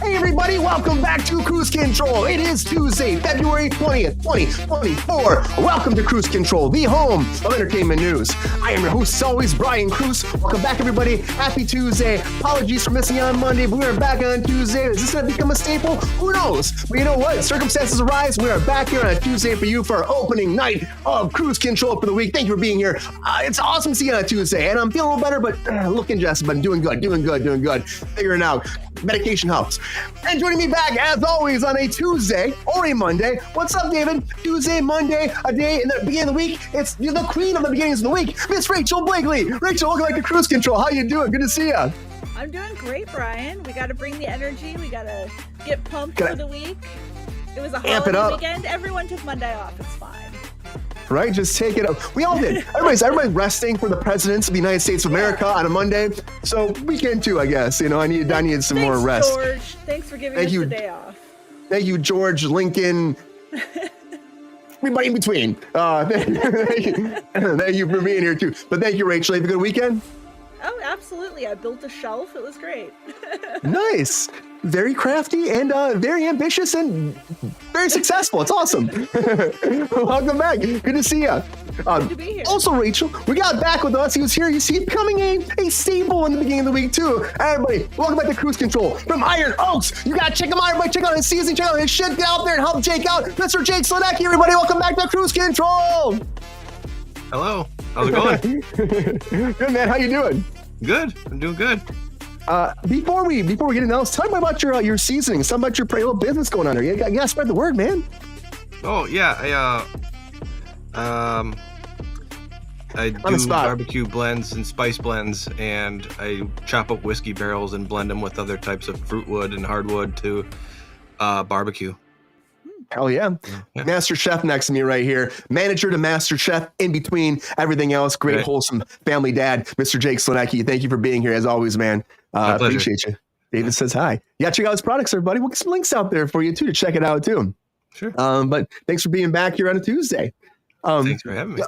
Hey everybody, welcome back to Kruse Control. It is Tuesday, February 20th, 2024. Welcome to Kruse Control, the home of entertainment news. I am your host, as always, Brian Kruse. Welcome back, everybody. Happy Tuesday. Apologies for missing on Monday, but we are back on Tuesday. Is this going to become a staple? Who knows? But you know what? Circumstances arise. We are back here on a Tuesday for you for our opening night of Kruse Control for the week. Thank you for being here. It's awesome to see you on a Tuesday, and I'm feeling a little better, but looking just, but doing good. Figuring it out. Medication helps. And joining me back, as always, on a Tuesday or a Monday. What's up, David? Tuesday, Monday, a day in the beginning of the week. It's the queen of the beginnings of the week, Miss Rachel Blakely. Rachel, welcome back to Kruse Control. How you doing? Good to see you. I'm doing great, Brian. We got to bring the energy. We got to get pumped for the week. It was a holiday weekend. Everyone took Monday off. It's fine. Right? Just take it up. We all did. Everybody's resting for the presidents of the United States of America on a Monday. So we can too, I guess. You know, I needed some more rest. George. Thanks for giving us the day off. Thank you, George, Lincoln, everybody in between. Thank you for being here too. But thank you, Rachel. Have a good weekend? Oh, absolutely. I built a shelf. It was great. Nice. Very crafty and very ambitious and very successful. It's awesome. Welcome back. Good to see you. Good to be here. Also, Rachel, we got back with us. He was here. You see, becoming a staple in the beginning of the week, too. Everybody, welcome back to Kruse Control from Iron Oaks. You got to check him out. Everybody, check out his season. Check out his shit. Get out there and help Jake out. Mr. Jake Sledecki, everybody. Welcome back to Kruse Control. Hello. How's it going? Good, man. How you doing? Good. I'm doing good. Before we get into this, tell me about your seasoning. Something about your little business going on there. You gotta spread the word, man. Oh yeah, I do barbecue blends and spice blends, and I chop up whiskey barrels and blend them with other types of fruit wood and hardwood to barbecue. Hell yeah. Master Chef next to me right here. Manager to Master Chef in between everything else. Great, wholesome family dad, Mr. Jake Sledecki. Thank you for being here as always, man. Appreciate you. David says hi. Yeah, check out his products, everybody. We'll get some links out there for you too to check it out too. Sure. But thanks for being back here on a Tuesday. Thanks for having me.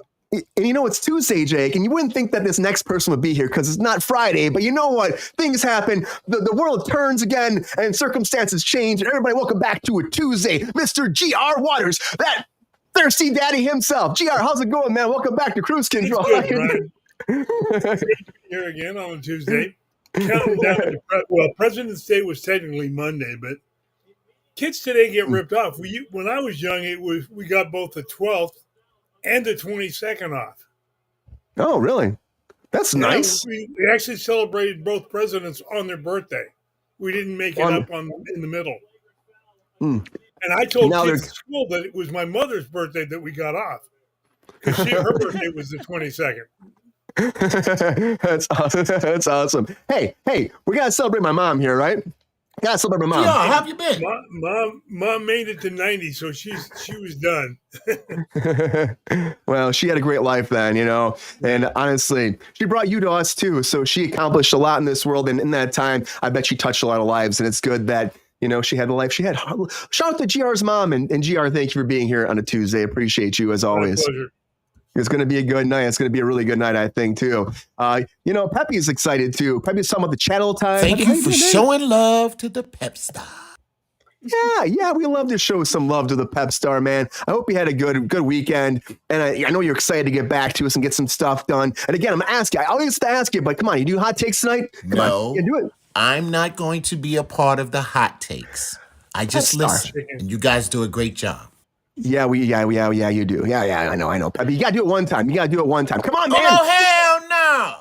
And you know, it's Tuesday, Jake, and you wouldn't think that this next person would be here because it's not Friday, but you know what? Things happen. The world turns again and circumstances change. And everybody, welcome back to a Tuesday. Mr. G.R. Waters, that thirsty daddy himself. G.R., how's it going, man? Welcome back to Kruse Control. Good, here again on a Tuesday. Counting down to President's Day was technically Monday, but kids today get ripped off. When I was young, we got both the 12th and the 22nd off. Oh, really? That's nice. We actually celebrated both presidents on their birthday. We didn't make it up in the middle. And I told kids at school that it was my mother's birthday that we got off because her birthday was the 22nd. That's awesome. That's awesome. Hey, we gotta celebrate my mom here, right? Gotta celebrate my mom. Yeah, how have you been? Mom made it to 90, so she was done. Well, she had a great life then, you know, and honestly, she brought you to us too. So she accomplished a lot in this world, and in that time, I bet she touched a lot of lives. And it's good that, you know, she had the life she had. Shout out to GR's mom, and GR, thank you for being here on a Tuesday. Appreciate you as always. My pleasure. It's going to be a good night. It's going to be a really good night, I think, too. You know, Peppy is excited, too. Peppy's talking about the channel time. Thank you for showing love to the Pep Star. Yeah, we love to show some love to the Pep Star, man. I hope you had a good weekend. And I know you're excited to get back to us and get some stuff done. And again, I'm going to ask you. I always have to ask you, but come on, you do hot takes tonight? Come on, you do it. I'm not going to be a part of the hot takes. I just listen. And you guys do a great job. Yeah, you do. Yeah, I know. Peppy, you gotta do it one time. Come on, man. Oh, hell no.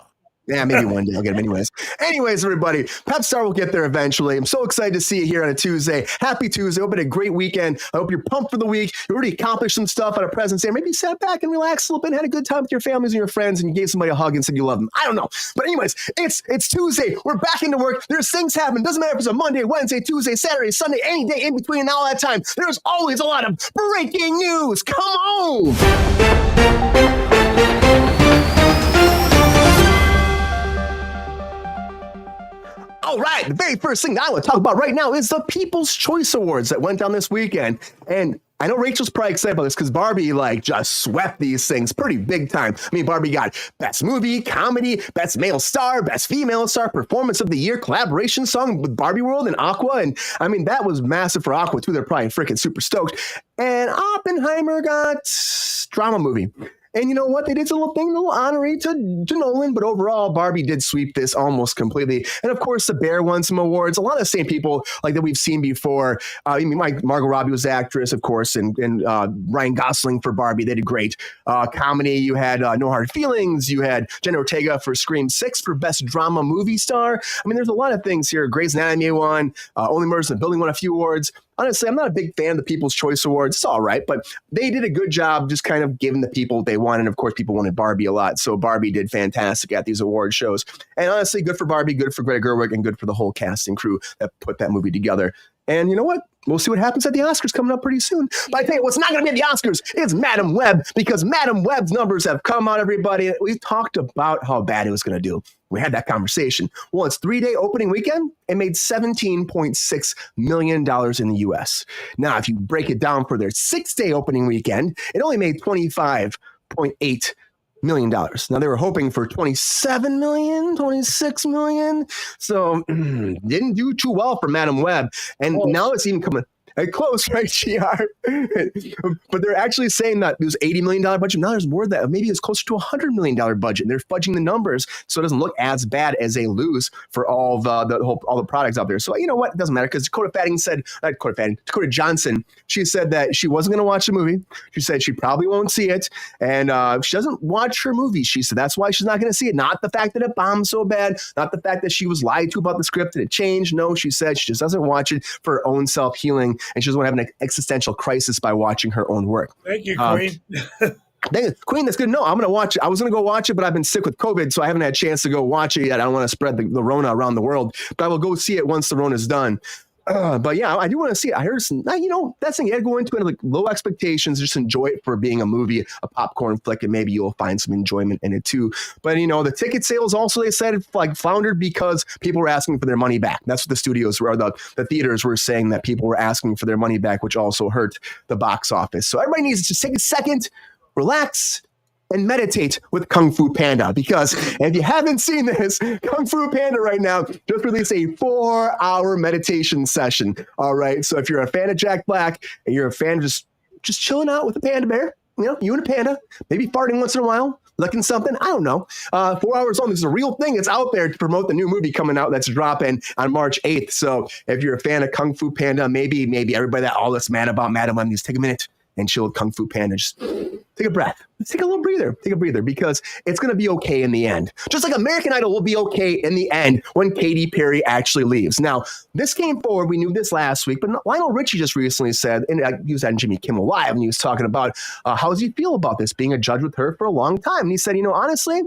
Yeah, maybe one day I'll get him anyways, everybody, Pep Star will get there eventually. I'm so excited to see you here on a Tuesday. Happy Tuesday. Hope you had a great weekend. I hope you're pumped for the week. You already accomplished some stuff on a President's Day. Maybe sat back and relaxed a little bit and had a good time with your families and your friends, and you gave somebody a hug and said you love them. I don't know. But anyways, it's Tuesday. We're back into work. There's things happening. Doesn't matter if it's a Monday, Wednesday, Tuesday, Saturday, Sunday, any day in between and all that time. There's always a lot of breaking news. Come on. All right, the very first thing that I want to talk about right now is the People's Choice Awards that went down this weekend. And I know Rachel's probably excited about this because Barbie like just swept these things pretty big time. I mean, Barbie got Best Movie, Comedy, Best Male Star, Best Female Star, Performance of the Year, Collaboration Song with Barbie World and Aqua. And I mean, that was massive for Aqua too. They're probably freaking super stoked. And Oppenheimer got Drama Movie. And you know what? They did a little thing, a little honorary to Nolan, but overall, Barbie did sweep this almost completely. And of course, The Bear won some awards. A lot of the same people like that we've seen before. I mean, Margot Robbie was the actress, of course, and Ryan Gosling for Barbie. They did great. Comedy, you had No Hard Feelings. You had Jenna Ortega for Scream 6 for Best Drama Movie Star. I mean, there's a lot of things here. Grey's Anatomy won. Only Murders in the Building won a few awards. Honestly, I'm not a big fan of the People's Choice Awards. It's all right, but they did a good job just kind of giving the people what they want. And of course, people wanted Barbie a lot. So Barbie did fantastic at these award shows. And honestly, good for Barbie, good for Greta Gerwig, and good for the whole cast and crew that put that movie together. And you know what? We'll see what happens at the Oscars coming up pretty soon. But I tell you what's not going to be at the Oscars is Madam Web, because Madam Web's numbers have come out, everybody. We talked about how bad it was going to do. We had that conversation. Well, it's 3-day opening weekend. It made $17.6 million in the U.S. Now, if you break it down for their 6-day opening weekend, it only made $25.8 million. Now, they were hoping for 27 million, 26 million. So didn't do too well for Madam Web. And now it's even coming close, right, GR? But they're actually saying that it was $80 million budget. Now there's more than that. Maybe it's closer to $100 million budget. And they're fudging the numbers so it doesn't look as bad as they lose for all the products out there. So you know what? It doesn't matter, because Dakota Johnson, she said that she wasn't going to watch the movie. She said she probably won't see it. And she doesn't watch her movies. She said that's why she's not going to see it. Not the fact that it bombed so bad. Not the fact that she was lied to about the script and it changed. No, she said she just doesn't watch it for her own self-healing. And she doesn't want to have an existential crisis by watching her own work. Thank you, Queen. Queen, that's good. No, I'm going to watch it. I was going to go watch it, but I've been sick with COVID, so I haven't had a chance to go watch it yet. I don't want to spread the Rona around the world, but I will go see it once the Rona's done. But yeah, I do want to see it. I heard some, that's thing. You gotta go into it like low expectations, just enjoy it for being a movie, a popcorn flick, and maybe you'll find some enjoyment in it too. But the ticket sales also, they said, like floundered because people were asking for their money back. That's what the studios were, the theaters were saying, that people were asking for their money back, which also hurt the box office. So everybody needs to just take a second, relax, and meditate with Kung Fu Panda, because if you haven't seen this, Kung Fu Panda right now just released a 4-hour meditation session. All right. So if you're a fan of Jack Black and you're a fan of just chilling out with a panda bear, you and a panda, maybe farting once in a while, licking something, I don't know. 4 hours long. This is a real thing. It's out there to promote the new movie coming out that's dropping on March 8th. So if you're a fan of Kung Fu Panda, maybe everybody that all that's mad about Madam Web needs to take a minute and chill with Kung Fu Panda. Just take a breath. Let's take a little breather. Take a breather, because it's going to be okay in the end. Just like American Idol will be okay in the end when Katy Perry actually leaves. Now, this came forward. We knew this last week, but Lionel Richie just recently said, and he was on Jimmy Kimmel Live, and he was talking about how does he feel about this, being a judge with her for a long time. And he said, honestly,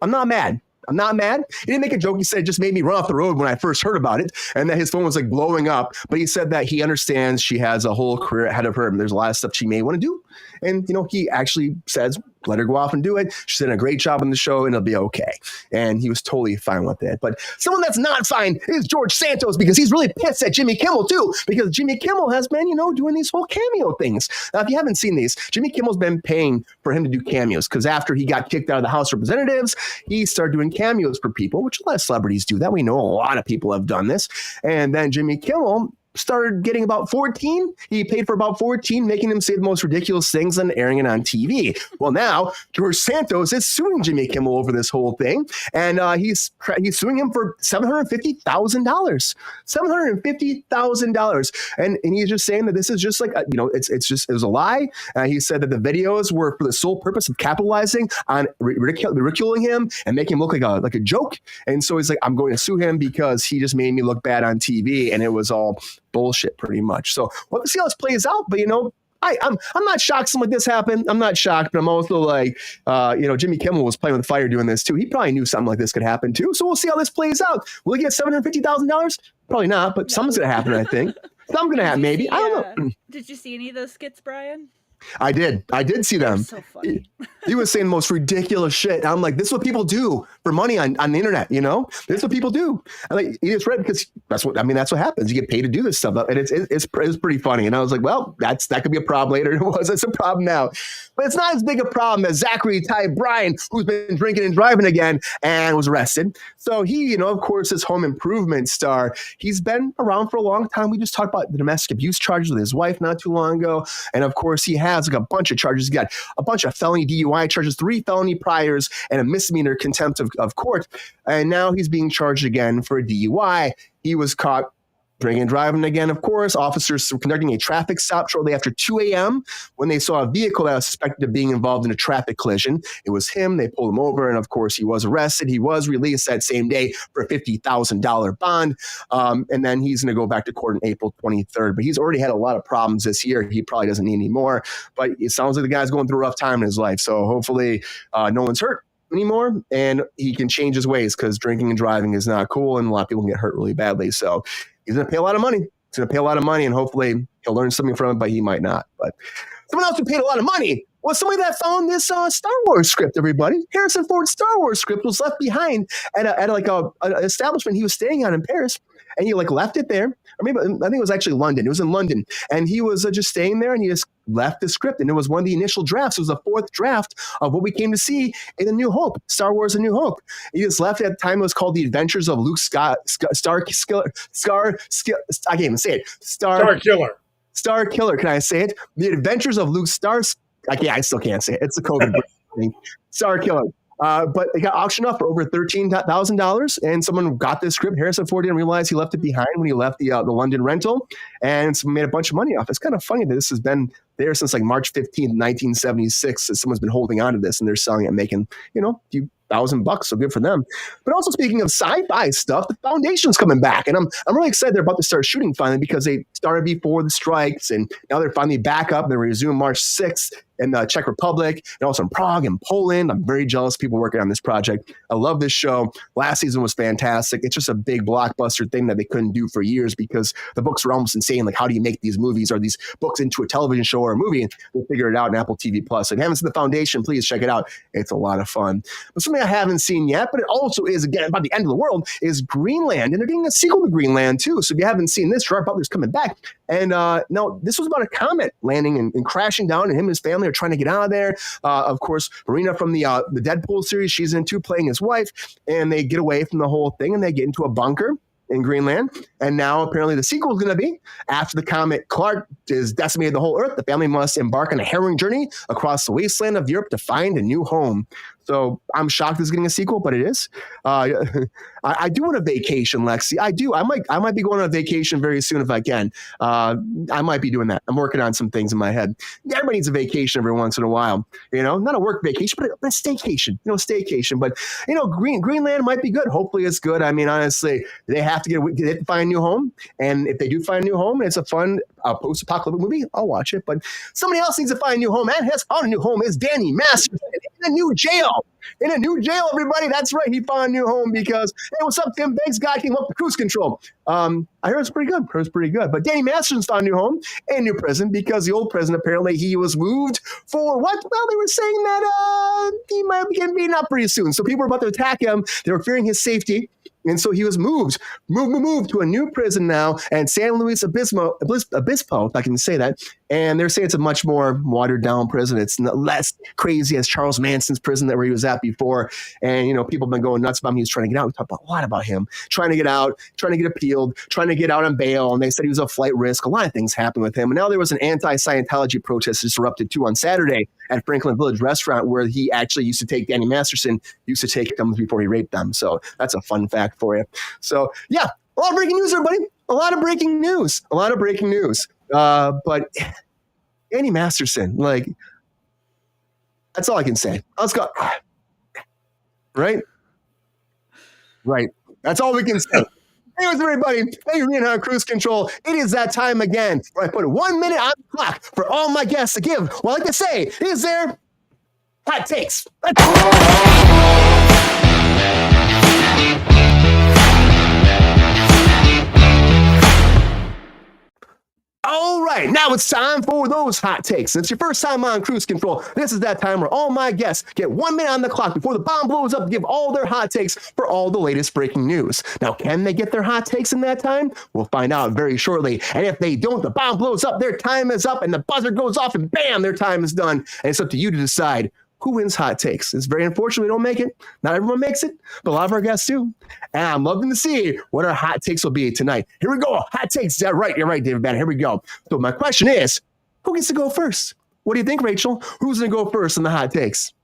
I'm not mad. I'm not mad. He didn't make a joke. He said it just made me run off the road when I first heard about it, and that his phone was like blowing up. But he said that he understands she has a whole career ahead of her, and there's a lot of stuff she may want to do. And, he actually says, let her go off and do it. She's done a great job on the show, and it'll be okay. And he was totally fine with it. But someone that's not fine is George Santos, because he's really pissed at Jimmy Kimmel, too, because Jimmy Kimmel has been, doing these whole cameo things. Now, if you haven't seen these, Jimmy Kimmel's been paying for him to do cameos, because after he got kicked out of the House of Representatives, he started doing cameos for people, which a lot of celebrities do that. We know a lot of people have done this. And then Jimmy Kimmel started getting about 14. He paid for about 14, making him say the most ridiculous things and airing it on TV. Well, now George Santos is suing Jimmy Kimmel over this whole thing, and he's suing him for $750,000. $750,000, and he's just saying that this is just like it was a lie. He said that the videos were for the sole purpose of capitalizing on ridiculing him and making him look like a joke. And so he's like, I'm going to sue him because he just made me look bad on TV, and it was all bullshit pretty much. So we'll see how this plays out. But I'm not shocked something like this happened. I'm not shocked, but I'm also like, Jimmy Kimmel was playing with fire doing this too. He probably knew something like this could happen too. So we'll see how this plays out. Will he get $750,000? Probably not, but something's gonna happen, I think. Something's gonna happen, maybe. I don't know. Did you see any of those skits, Brian? I did see them. So funny. He was saying the most ridiculous shit. I'm like, this is what people do for money on the internet, you know? This is what people do. I'm like, it's right, because that's what happens. You get paid to do this stuff. And it's pretty funny. And I was like, well, that could be a problem later. It was. It's a problem now. But it's not as big a problem as Zachary Ty Bryan, who's been drinking and driving again and was arrested. So he, of course, is home improvement star. He's been around for a long time. We just talked about the domestic abuse charges with his wife not too long ago. And of course, he has like a bunch of charges. He's got a bunch of felony DUI charges, 3 felony priors, and a misdemeanor contempt of court. And now he's being charged again for a DUI. He was caught drinking and driving again, of course. Officers were conducting a traffic stop shortly after 2 a.m. when they saw a vehicle that was suspected of being involved in a traffic collision. It was him. They pulled him over, and of course, he was arrested. He was released that same day for a $50,000 bond, and then he's going to go back to court on April 23rd. But he's already had a lot of problems this year. He probably doesn't need any more, but it sounds like the guy's going through a rough time in his life, so hopefully no one's hurt anymore, and he can change his ways, because drinking and driving is not cool, and a lot of people can get hurt really badly. So he's going to pay a lot of money. He's going to pay a lot of money, and hopefully he'll learn something from it, but he might not. But someone else who paid a lot of money was somebody that found this Star Wars script, everybody. Harrison Ford's Star Wars script was left behind at an establishment he was staying at in Paris, and he left it there. Or maybe, I think it was actually London. It was in London. And he was just staying there, and he just left the script. And it was one of the initial drafts. It was the 4th draft of what we came to see in A New Hope, Star Wars A New Hope. He just left it at the time. It was called The Adventures of Luke I can't even say it. Star Killer. Can I say it? The Adventures of Luke I still can't say it. It's the COVID thing. Star Killer. But it got auctioned off for over $13,000, and someone got this script. Harrison Ford didn't realize he left it behind when he left the London rental, and someone made a bunch of money off it. It's kind of funny that this has been there since March 15th, 1976. Someone's been holding on to this, and they're selling it, making a few $1,000, so good for them. But also, speaking of sci-fi stuff, the Foundation's coming back, and I'm really excited they're about to start shooting finally, because they started before the strikes, and now they're finally back up. They resume March 6th in the Czech Republic, and also in Prague and Poland. I'm very jealous of people working on this project. I love this show. Last season was fantastic. It's just a big blockbuster thing that they couldn't do for years, because the books were almost insane. How do you make these movies or these books into a television show or a movie? And they figured it out in Apple TV Plus. If you haven't seen The Foundation, please check it out. It's a lot of fun. But something I haven't seen yet, but it also is, again, about the end of the world, is Greenland. And they're getting a sequel to Greenland, too. So if you haven't seen this, Gerard Butler's coming back. And now, this was about a comet landing and crashing down, and him and his family are trying to get out of there. Of course, Marina from the Deadpool series, she's in too, playing his wife, and they get away from the whole thing, and they get into a bunker in Greenland. And now apparently the sequel is going to be, after the comet Clark has decimated the whole Earth, the family must embark on a harrowing journey across the wasteland of Europe to find a new home. So I'm shocked it's getting a sequel, but it is. I do want a vacation, Lexi. I do. I might be going on a vacation very soon if I can. I might be doing that. I'm working on some things in my head. Everybody needs a vacation every once in a while. Not a work vacation, but a staycation. Staycation. But Greenland might be good. Hopefully it's good. I mean, honestly, they have to find a new home, and if they do find a new home, and it's a fun post-apocalyptic movie, I'll watch it. But somebody else needs to find a new home, and has found a new home is Danny Masterson in a new jail. In a new jail, everybody. That's right. He found a new home because, hey, what's up, Tim? Thanks, guy came up to Kruse Control. I heard it's pretty good. But Danny Masterson's found a new home and new prison, because the old prison, apparently, he was moved for what? Well, they were saying that he might be getting beaten up pretty soon. So people were about to attack him. They were fearing his safety. And so he was moved to a new prison now, and San Luis Obispo, if I can say that. And they're saying it's a much more watered down prison. It's less crazy as Charles Manson's prison where he was at before. And, people have been going nuts about him. He was trying to get out. We talked a lot about him trying to get out, trying to get appealed, trying to get out on bail. And they said he was a flight risk. A lot of things happened with him. And now there was an anti-Scientology protest disrupted too on Saturday at Franklin Village restaurant, where he actually used to take, Danny Masterson used to take them before he raped them. So that's a fun fact for you. So yeah, a lot of breaking news, everybody. A lot of breaking news. But Danny Masterson, that's all I can say. Let's go. Right. That's all we can say. Anyways, everybody, thank you for being on Kruse Control. It is that time again where I put 1 minute on the clock for all my guests to give. Well, I like to say, is there hot takes? All right, now Now it's time for those hot takes. Since it's your first time on Kruse Control, this is that time where all my guests get 1 minute on the clock before the bomb blows up to give all their hot takes for all the latest breaking news. Now, can they get their hot takes in that time? We'll find out very shortly. And if they don't, the bomb blows up, their time is up, and the buzzer goes off, and bam, their time is done. And it's up to you to decide who wins hot takes. It's very unfortunate we don't make it. Not everyone makes it, but a lot of our guests do. And I'm loving to see what our hot takes will be tonight. Here we go. Hot takes. You're right, David Banner. Here we go. So my question is, who gets to go first? What do you think, Rachel? Who's going to go first in the hot takes?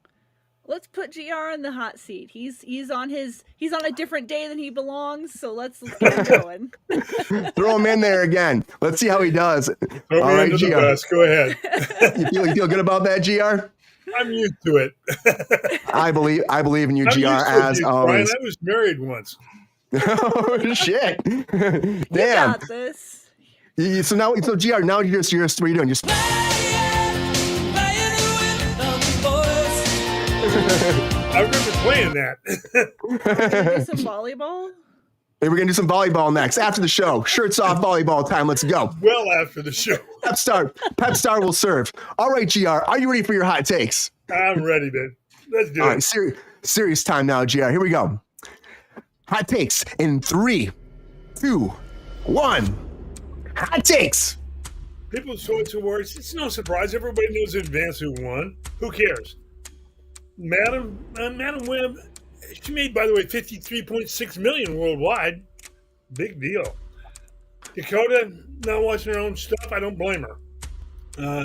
Let's put GR in the hot seat. He's on a different day than he belongs, so let's get him going. Throw him in there again. Let's see how he does. Throw me into the bus. Go ahead. You feel good about that, GR? I'm used to it. I believe in you, GR, as always. Brian, I was married once. Oh shit! Damn. You got this. So GR, now you're what are you doing? Just I remember playing that. Do some volleyball. Hey, we're gonna do some volleyball next after the show. Shirts off volleyball time. Let's go. Well, after the show. Pep Star will serve. All right, GR, are you ready for your hot takes? I'm ready, man. Let's do All it. right, serious time now, GR. Here we go. Hot takes in 3, 2, 1. Hot takes. People's Choice Awards. It's no surprise. Everybody knows in advance who won. Who cares? Madam Web. She made, by the way, $53.6 million worldwide. Big deal. Dakota not watching her own stuff. I don't blame her.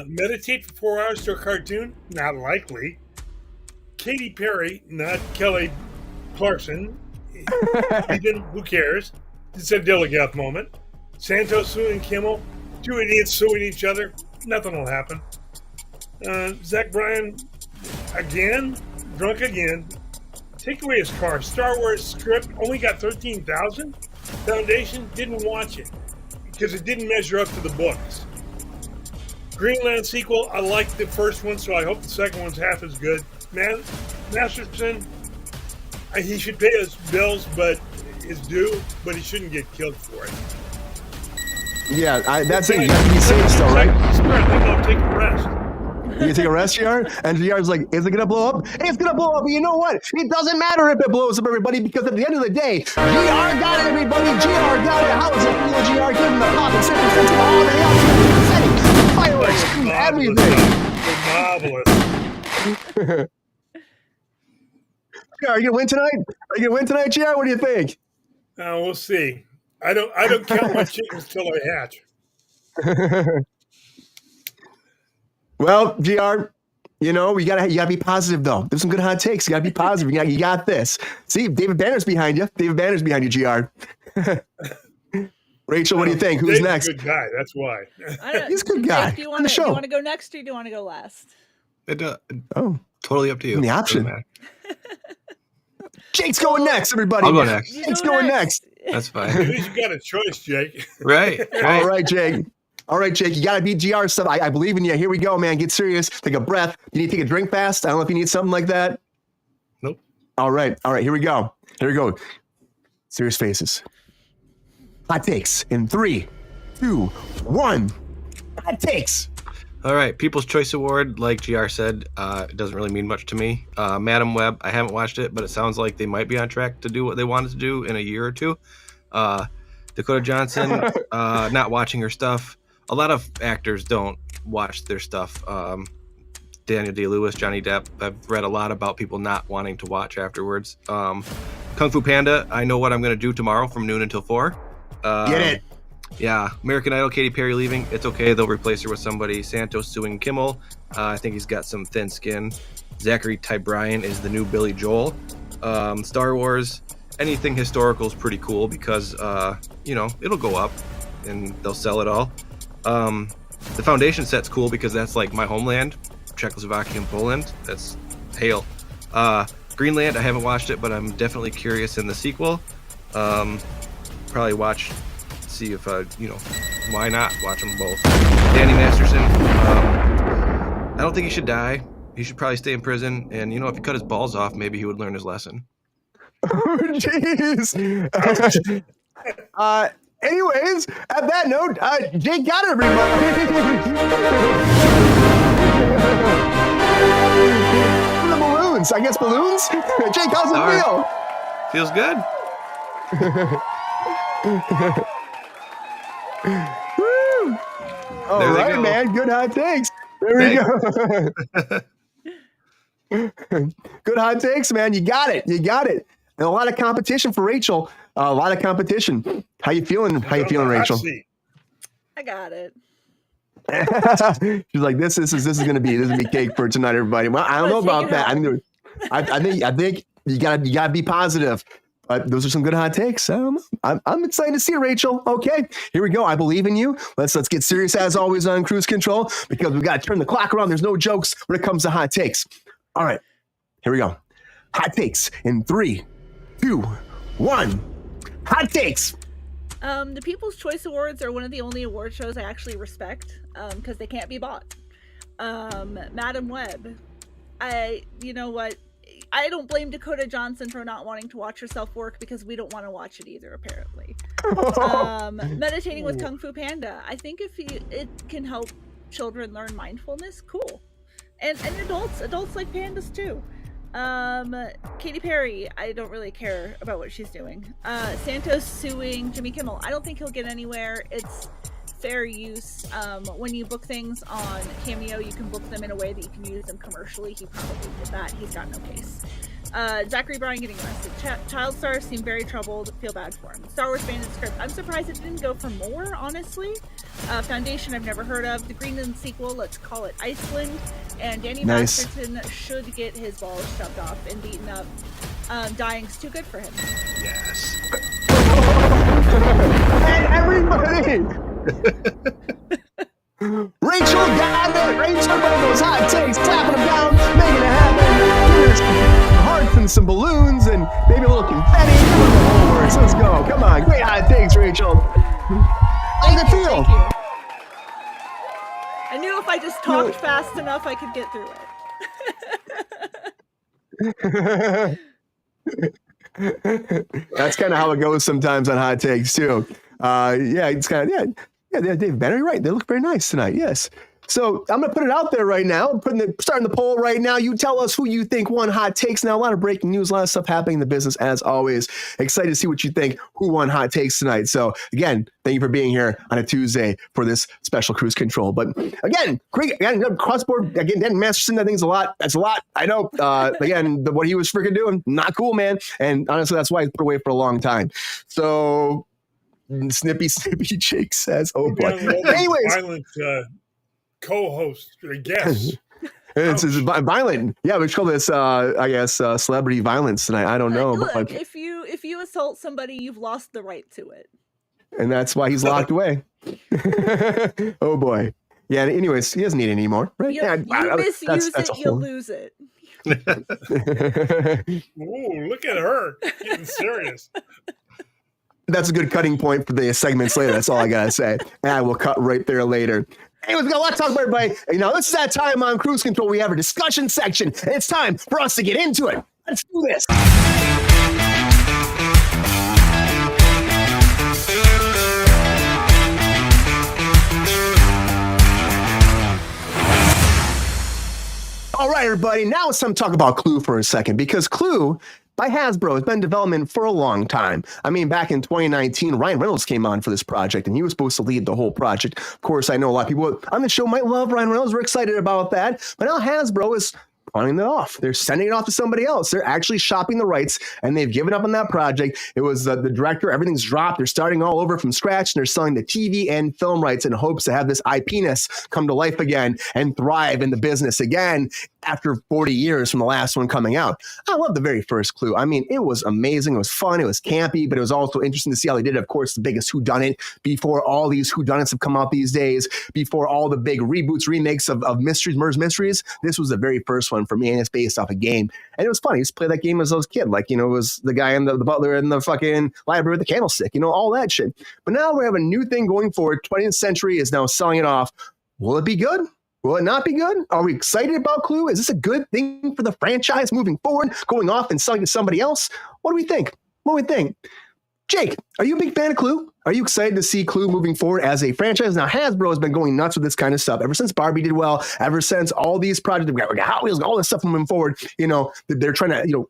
Meditate for 4 hours to a cartoon. Not likely. Katy Perry, not Kelly Clarkson. Even, who cares? It's a Dilligath moment. Santos suing Kimmel. 2 idiots suing each other. Nothing will happen. Zach Bryan, again, drunk again. Take away his car. Star Wars script only got 13,000. Foundation didn't watch it because it didn't measure up to the books. Greenland sequel, I liked the first one, so I hope the second one's half as good. Masterson, he should pay his bills, but his due, but he shouldn't get killed for it. Yeah, that's it. You have to be safe still, right? I'll take a rest. You take a rest, GR? And GR's like, is it going to blow up? It's going to blow up, but you know what? It doesn't matter if it blows up, everybody, because at the end of the day, GR got it, everybody. GR got it. How is it feel, GR? Give him the pop and circumstance of all the hell. Fireworks, everything. Marvelous. GR, are you going to win tonight? Are you going to win tonight, GR? What do you think? We'll see. I don't count my chickens till they hatch. Well, GR, you gotta be positive though. There's some good hot takes. You gotta be positive. You got this. See, David Banner's behind you. GR. Rachel, what do you think? Who's Dave's next? a good guy. That's why. He's a good guy. Do you want to go next or do you want to go last? Totally up to you. The option. Jake's going next, everybody. I'll go next. Jake's going next. That's fine. At least you got a choice, Jake. Right. All right, Jake. You got to beat GR stuff. I believe in you. Here we go, man. Get serious. Take a breath. You need to take a drink fast. I don't know if you need something like that. Nope. All right. Here we go. Serious faces. Hot takes in 3, 2, 1. Hot takes. All right. People's Choice Award, like GR said, it doesn't really mean much to me. Madam Web, I haven't watched it, but it sounds like they might be on track to do what they wanted to do in a year or two. Dakota Johnson, not watching her stuff. A lot of actors don't watch their stuff. Daniel Day-Lewis, Johnny Depp. I've read a lot about people not wanting to watch afterwards. Kung Fu Panda, I know what I'm going to do tomorrow from noon until 4. Get it. Yeah. American Idol, Katy Perry leaving. It's okay. They'll replace her with somebody. Santos suing Kimmel. I think he's got some thin skin. Zachary Ty Bryan is the new Billy Joel. Star Wars, anything historical is pretty cool because, it'll go up and they'll sell it all. The Foundation set's cool because that's like my homeland, Czechoslovakia and Poland. That's hail. Greenland, I haven't watched it, but I'm definitely curious in the sequel. Probably watch, see if, why not watch them both. Danny Masterson, I don't think he should die. He should probably stay in prison. And, if he cut his balls off, maybe he would learn his lesson. Oh, jeez. Anyways, at that note, Jake got it, everybody. For the balloons, I guess balloons. Jake, how's it feel? Feels good. Woo! All right, man. Good hot takes. There we go. Good hot takes, man. You got it. You got it. And a lot of competition for Rachel. A lot of competition. How you feeling? How you feeling, Rachel? I got it. She's like, this is gonna be cake for tonight, everybody. Well, I don't know about that. I think you gotta be positive. But those are some good hot takes. I'm excited to see it, Rachel. Okay, here we go. I believe in you. Let's get serious as always on Kruse Control, because we got to turn the clock around. There's no jokes when it comes to hot takes. All right, here we go. Hot takes in 3, 2, 1. Hot takes. The People's Choice Awards are one of the only award shows I actually respect, because they can't be bought. Madam Web. You know what? I don't blame Dakota Johnson for not wanting to watch herself work, because we don't want to watch it either, apparently. Meditating with Kung Fu Panda. I think if it can help children learn mindfulness, cool. And adults like pandas too. Katy Perry, I don't really care about what she's doing. Santos suing Jimmy Kimmel. I don't think he'll get anywhere. It's fair use. When you book things on Cameo, you can book them in a way that you can use them commercially. He probably did that. He's got no case. Zachary Bryan getting arrested. Child stars seem very troubled. Feel bad for him. Star Wars fan script. I'm surprised it didn't go for more, honestly. Foundation I've never heard of. The Greenland sequel, let's call it Iceland. And Danny Masterson should get his balls shoved off and beaten up. Dying's too good for him. Yes. And everybody. Rachel got it. Rachel got those hot takes, clapping them down, making it happen. Hearts and some balloons and maybe a little confetti. Let's go. Come on. Great hot takes, Rachel. How's it feel? Thank you. I knew if I just talked fast enough, I could get through it. That's kind of how it goes sometimes on hot takes too. It's kind of Dave Banner, you're right. They look very nice tonight. Yes. So I'm going to put it out there right now. I'm starting the poll right now. You tell us who you think won hot takes. Now, a lot of breaking news, a lot of stuff happening in the business as always. Excited to see what you think, who won hot takes tonight. So again, thank you for being here on a Tuesday for this special Kruse Control. But again, great, cross-board, again, Dan Masterson, I think that's a lot. I know, again, what he was freaking doing, not cool, man. And honestly, that's why I put away for a long time. So Snippy Jake says, oh boy. Anyways. Violent co-host or guest. It's violent. Yeah, we call this I guess celebrity violence tonight. I don't know. Look, but if you assault somebody, you've lost the right to it. And that's why he's locked away. Oh boy. Yeah, anyways, he doesn't need it anymore. Right? You misuse it, you'll lose it. Ooh, look at her. Getting serious. That's a good cutting point for the segments later. That's all I gotta say. And I will cut right there later. Anyways, we got a lot to talk about, everybody. This is that time on Kruse Control. We have a discussion section, and it's time for us to get into it. Let's do this. All right, everybody. Now it's time to talk about Clue for a second, because Clue by Hasbro has been in development for a long time. I mean, back in 2019, Ryan Reynolds came on for this project, and he was supposed to lead the whole project. Of course, I know a lot of people on the show might love Ryan Reynolds. We're excited about that. But now Hasbro is pawning it off. They're sending it off to somebody else. They're actually shopping the rights, and they've given up on that project. It was the director. Everything's dropped. They're starting all over from scratch, and they're selling the TV and film rights in hopes to have this IP-ness come to life again and thrive in the business again after 40 years from the last one coming out. I love the very first Clue. I mean, it was amazing. It was fun. It was campy, but it was also interesting to see how they did it. Of course, the biggest whodunit before all these whodunits have come out these days, before all the big reboots, remakes of mysteries, murders, mysteries. This was the very first one for me, and it's based off a game. And it was funny. I used to play that game as I was a kid. Like, it was the guy and the butler in the fucking library with the candlestick, all that shit. But now we have a new thing going forward. 20th Century is now selling it off. Will it be good? Will it not be good? Are we excited about Clue? Is this a good thing for the franchise moving forward, going off and selling to somebody else? What do we think? Jake, are you a big fan of Clue? Are you excited to see Clue moving forward as a franchise? Now, Hasbro has been going nuts with this kind of stuff ever since Barbie did well, ever since all these projects, we got Hot Wheels, all this stuff moving forward. They're trying to,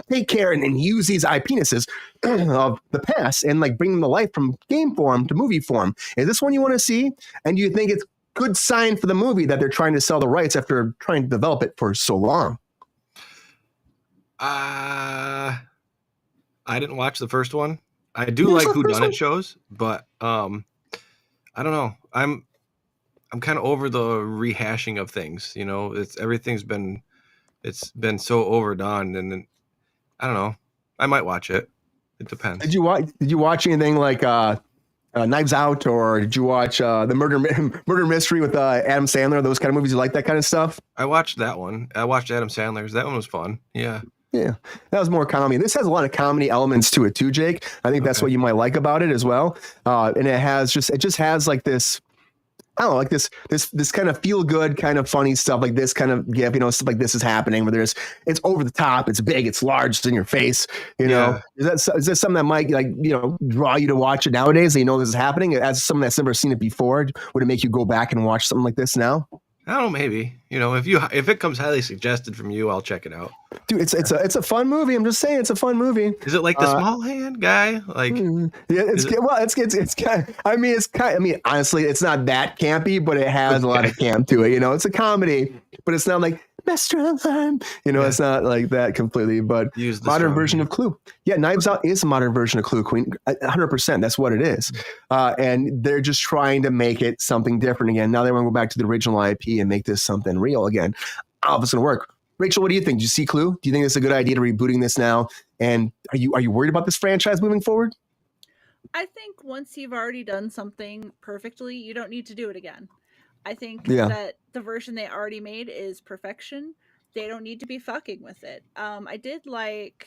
take care and use these IP-nesses of the past and like bring them to life from game form to movie form. Is this one you want to see? And do you think it's a good sign for the movie that they're trying to sell the rights after trying to develop it for so long? I didn't watch the first one. I do like whodunit shows, but I don't know. I'm kind of over the rehashing of things. Everything's been so overdone, and I don't know. I might watch it. It depends. Did you watch anything like Knives Out, or did you watch the Murder Mystery with Adam Sandler? Those kind of movies, you like that kind of stuff? I watched that one. I watched Adam Sandler's. That one was fun. Yeah. Yeah, that was more comedy. This has a lot of comedy elements to it too, Jake. I think that's what you might like about it as well. And it just has like this, I don't know, like this kind of feel good, kind of funny stuff, like this kind of gif, stuff like this is happening where it's over the top, it's big, it's large, it's in your face. Yeah. Is that something that might draw you to watch it nowadays? That this is happening as someone that's never seen it before. Would it make you go back and watch something like this now? I don't know, maybe. If it comes highly suggested from you, I'll check it out. Dude, it's a fun movie. I'm just saying, it's a fun movie. Is it like the Small Hand guy? Like, yeah, it's kind of, honestly, it's not that campy, but it has a lot of camp to it. It's a comedy, but it's not like Master Alarm. It's not like that completely, but modern version of Clue. Yeah, Knives Out is a modern version of Clue, Queen. 100%. That's what it is. And they're just trying to make it something different again. Now they want to go back to the original IP and make this something real again. I don't know if it's going to work. Rachel, what do you think? Did you see Clue? Do you think it's a good idea to rebooting this now? And are you worried about this franchise moving forward? I think once you've already done something perfectly, you don't need to do it again. I think that the version they already made is perfection. They don't need to be fucking with it. I did like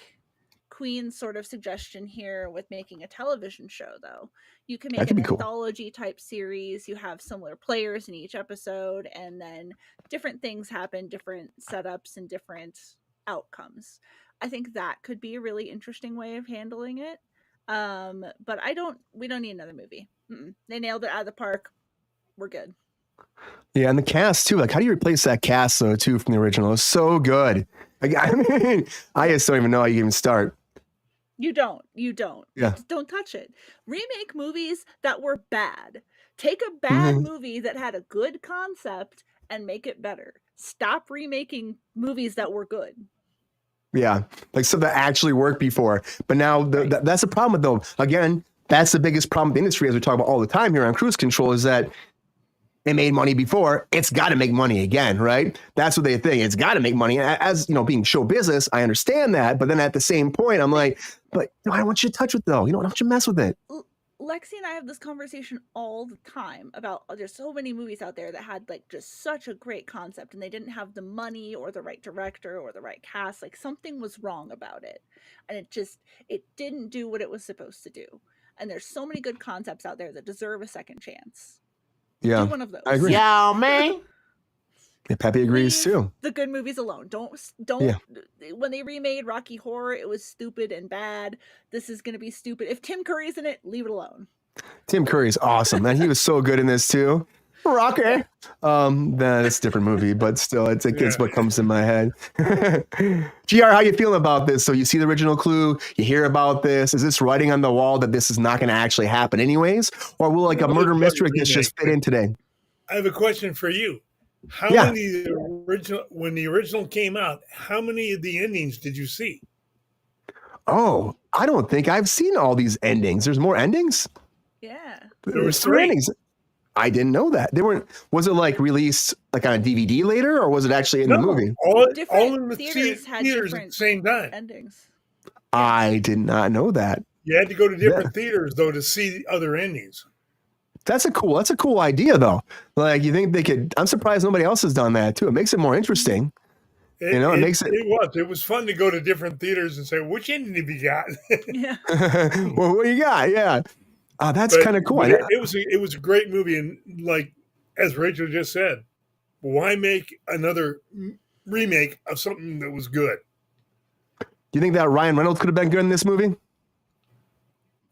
Queen's sort of suggestion here with making a television show, though. You can make an anthology type series. You have similar players in each episode, and then different things happen, different setups, and different outcomes. I think that could be a really interesting way of handling it. But we don't need another movie. They nailed it out of the park. We're good. Yeah, and the cast too. Like, how do you replace that cast though too from the original? It was so good. Like, I just don't even know how you even start. You don't. Yeah. Just don't touch it. Remake movies that were bad. Take a bad movie that had a good concept and make it better. Stop remaking movies that were good. Yeah, like stuff that actually worked before. But now that's the problem though. Again, that's the biggest problem with the industry, as we talk about all the time here on Kruse Control, is that it made money before. It's got to make money again, right? That's what they think. It's got to make money. As being show business, I understand that. But then at the same point, I'm like, but I don't want you to touch it though. I don't want you to mess with it. Lexi and I have this conversation all the time about there's so many movies out there that had like just such a great concept and they didn't have the money or the right director or the right cast. Like something was wrong about it. And it didn't do what it was supposed to do. And there's so many good concepts out there that deserve a second chance. Yeah, do one of those. I agree. Yeah, man. Yeah, Pepe agrees too. The good movies alone. Don't. When they remade Rocky Horror, it was stupid and bad. This is going to be stupid. If Tim Curry's in it, leave it alone. Tim Curry's awesome, man. He was so good in this too. Rocky. That's a different movie, but still, it's what comes in my head. GR, how you feeling about this? So you see the original Clue, you hear about this. Is this writing on the wall that this is not going to actually happen anyways? Or will like a murder mystery like this just fit in today? I have a question for you. When the original came out, how many of the endings did you see? Oh, I don't think I've seen all these endings. There's more endings? Yeah. There was 3 endings. I didn't know that. They weren't. Was it like released like on a DVD later, or was it actually in the movie? All in the theaters had at the same time. Endings. I did not know that. You had to go to different theaters though to see the other endings. That's a cool idea though. Like, you think they could? I'm surprised nobody else has done that too. It makes it more interesting. It was fun to go to different theaters and say, which ending have you got? Yeah. Well, what do you got? Yeah. That's kind of cool. It was a great movie, and like as Rachel just said, why make another remake of something that was good? Do you think that Ryan Reynolds could have been good in this movie?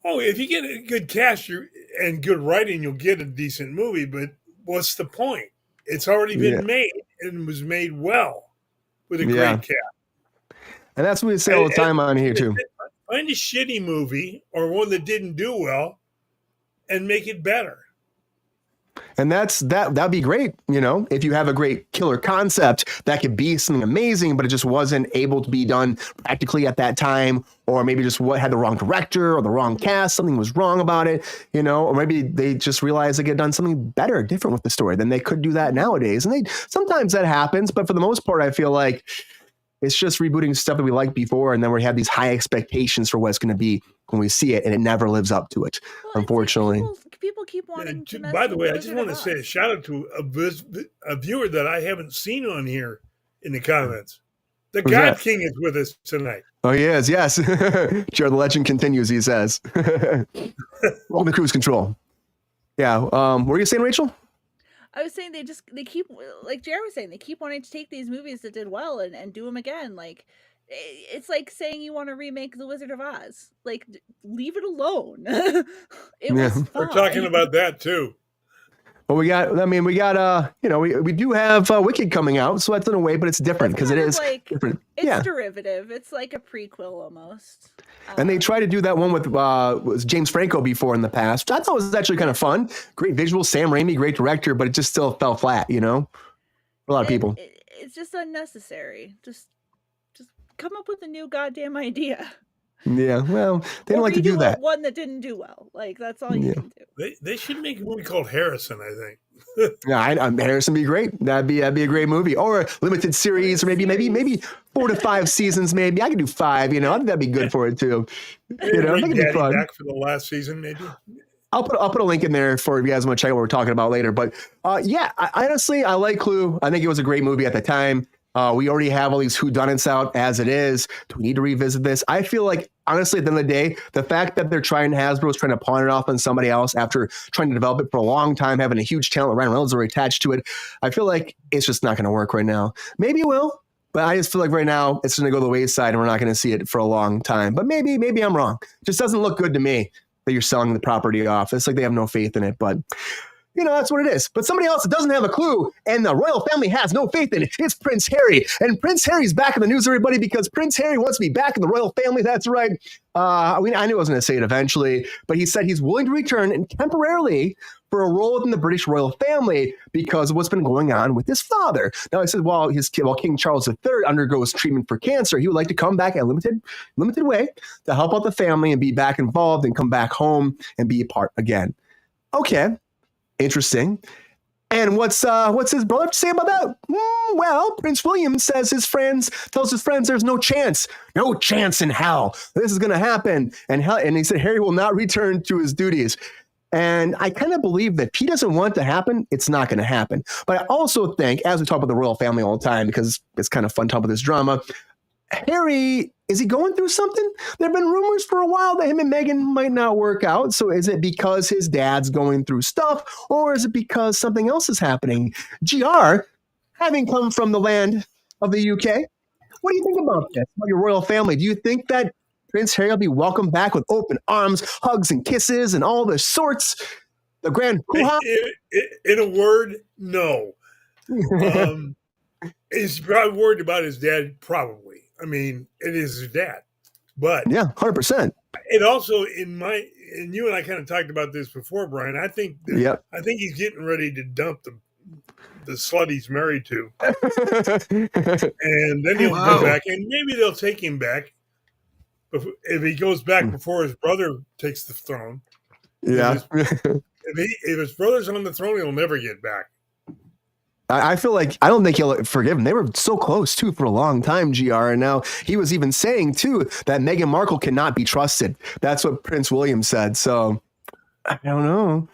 Oh, if you get a good cast and good writing, you'll get a decent movie. But what's the point? It's already been made and was made well with a great cast. And that's what we say all the time on here too. Find a shitty movie or one that didn't do well and make it better. And that'd be great, if you have a great killer concept that could be something amazing, but it just wasn't able to be done practically at that time, or maybe just had the wrong director or the wrong cast, something was wrong about it, or maybe they just realized they could have done something better, different with the story. Then they could do that nowadays. And sometimes that happens, but for the most part, I feel like it's just rebooting stuff that we liked before, and then we have these high expectations for what it's going to be when we see it, and it never lives up to it, unfortunately. People keep wanting to mess By the way, I with just want to say a shout out to a viewer that I haven't seen on here in the comments. The Who's God that? King is with us tonight. Oh, he is, yes. Sure, the legend continues, he says. Welcome to Kruse Control. Yeah, what were you saying, Rachel? I was saying they keep, like Jared was saying, they keep wanting to take these movies that did well and do them again. Like, it's like saying you want to remake The Wizard of Oz. Like, leave it alone. It was fine. We're talking about that too. Well, we do have Wicked coming out, so that's in a way, but it's different because it is different. It's derivative. It's like a prequel almost. And they tried to do that one with was James Franco before in the past, which I thought was actually kind of fun. Great visuals, Sam Raimi, great director, but it just still fell flat, for a lot of people. It's just unnecessary. Just come up with a new goddamn idea. Yeah, well, they don't like to do that. One that didn't do well. Like, that's all you can do. They should make a movie called Harrison, I think. Yeah, Harrison would be great. That'd be a great movie, or a limited series, or maybe 4 to 5 seasons. Maybe I could do 5. I think that'd be good for it too. Bring Daddy back for the last season, maybe. I'll put a link in there for if you guys want to check out what we're talking about later. But honestly, I like Clue. I think it was a great movie at the time. We already have all these whodunits out as it is. Do we need to revisit this? I feel like, honestly, at the end of the day, the fact that Hasbro's trying to pawn it off on somebody else after trying to develop it for a long time, having a huge talent, Ryan Reynolds already attached to it, I feel like it's just not going to work right now. Maybe it will, but I just feel like right now it's going to go to the wayside and we're not going to see it for a long time. But maybe I'm wrong. It just doesn't look good to me that you're selling the property off. It's like they have no faith in it, but that's what it is. But somebody else that doesn't have a clue and the royal family has no faith in it, it's Prince Harry. And Prince Harry's back in the news, everybody, because Prince Harry wants to be back in the royal family. That's right. I knew I was going to say it eventually, but he said he's willing to return and temporarily for a role within the British royal family because of what's been going on with his father. Now, he said while King Charles III undergoes treatment for cancer, he would like to come back in a limited way to help out the family and be back involved and come back home and be a part again. Okay. Interesting. And what's his brother have to say about that? Well, Prince William tells his friends there's no chance in hell this is going to happen. And he said Harry will not return to his duties. And I kind of believe that if he doesn't want it to happen, it's not going to happen. But I also think, as we talk about the royal family all the time, because it's kind of fun talking about this drama, Harry, is he going through something? There have been rumors for a while that him and Meghan might not work out. So is it because his dad's going through stuff, or is it because something else is happening? GR, having come from the land of the UK, what do you think about this, about your royal family? Do you think that Prince Harry will be welcomed back with open arms, hugs and kisses and all the sorts? The grand hoo-ha? In a word, no. He's probably worried about his dad, probably. I mean, it is his dad, but yeah, 100%. It also, and you and I kind of talked about this before, Brian. I think he's getting ready to dump the slut he's married to, and then he'll go back, and maybe they'll take him back if he goes back before his brother takes the throne. Yeah, if his brother's on the throne, he'll never get back. I feel like I don't think he'll forgive him. They were so close too for a long time, GR. And now he was even saying too that Meghan Markle cannot be trusted. That's what Prince William said. So I don't know.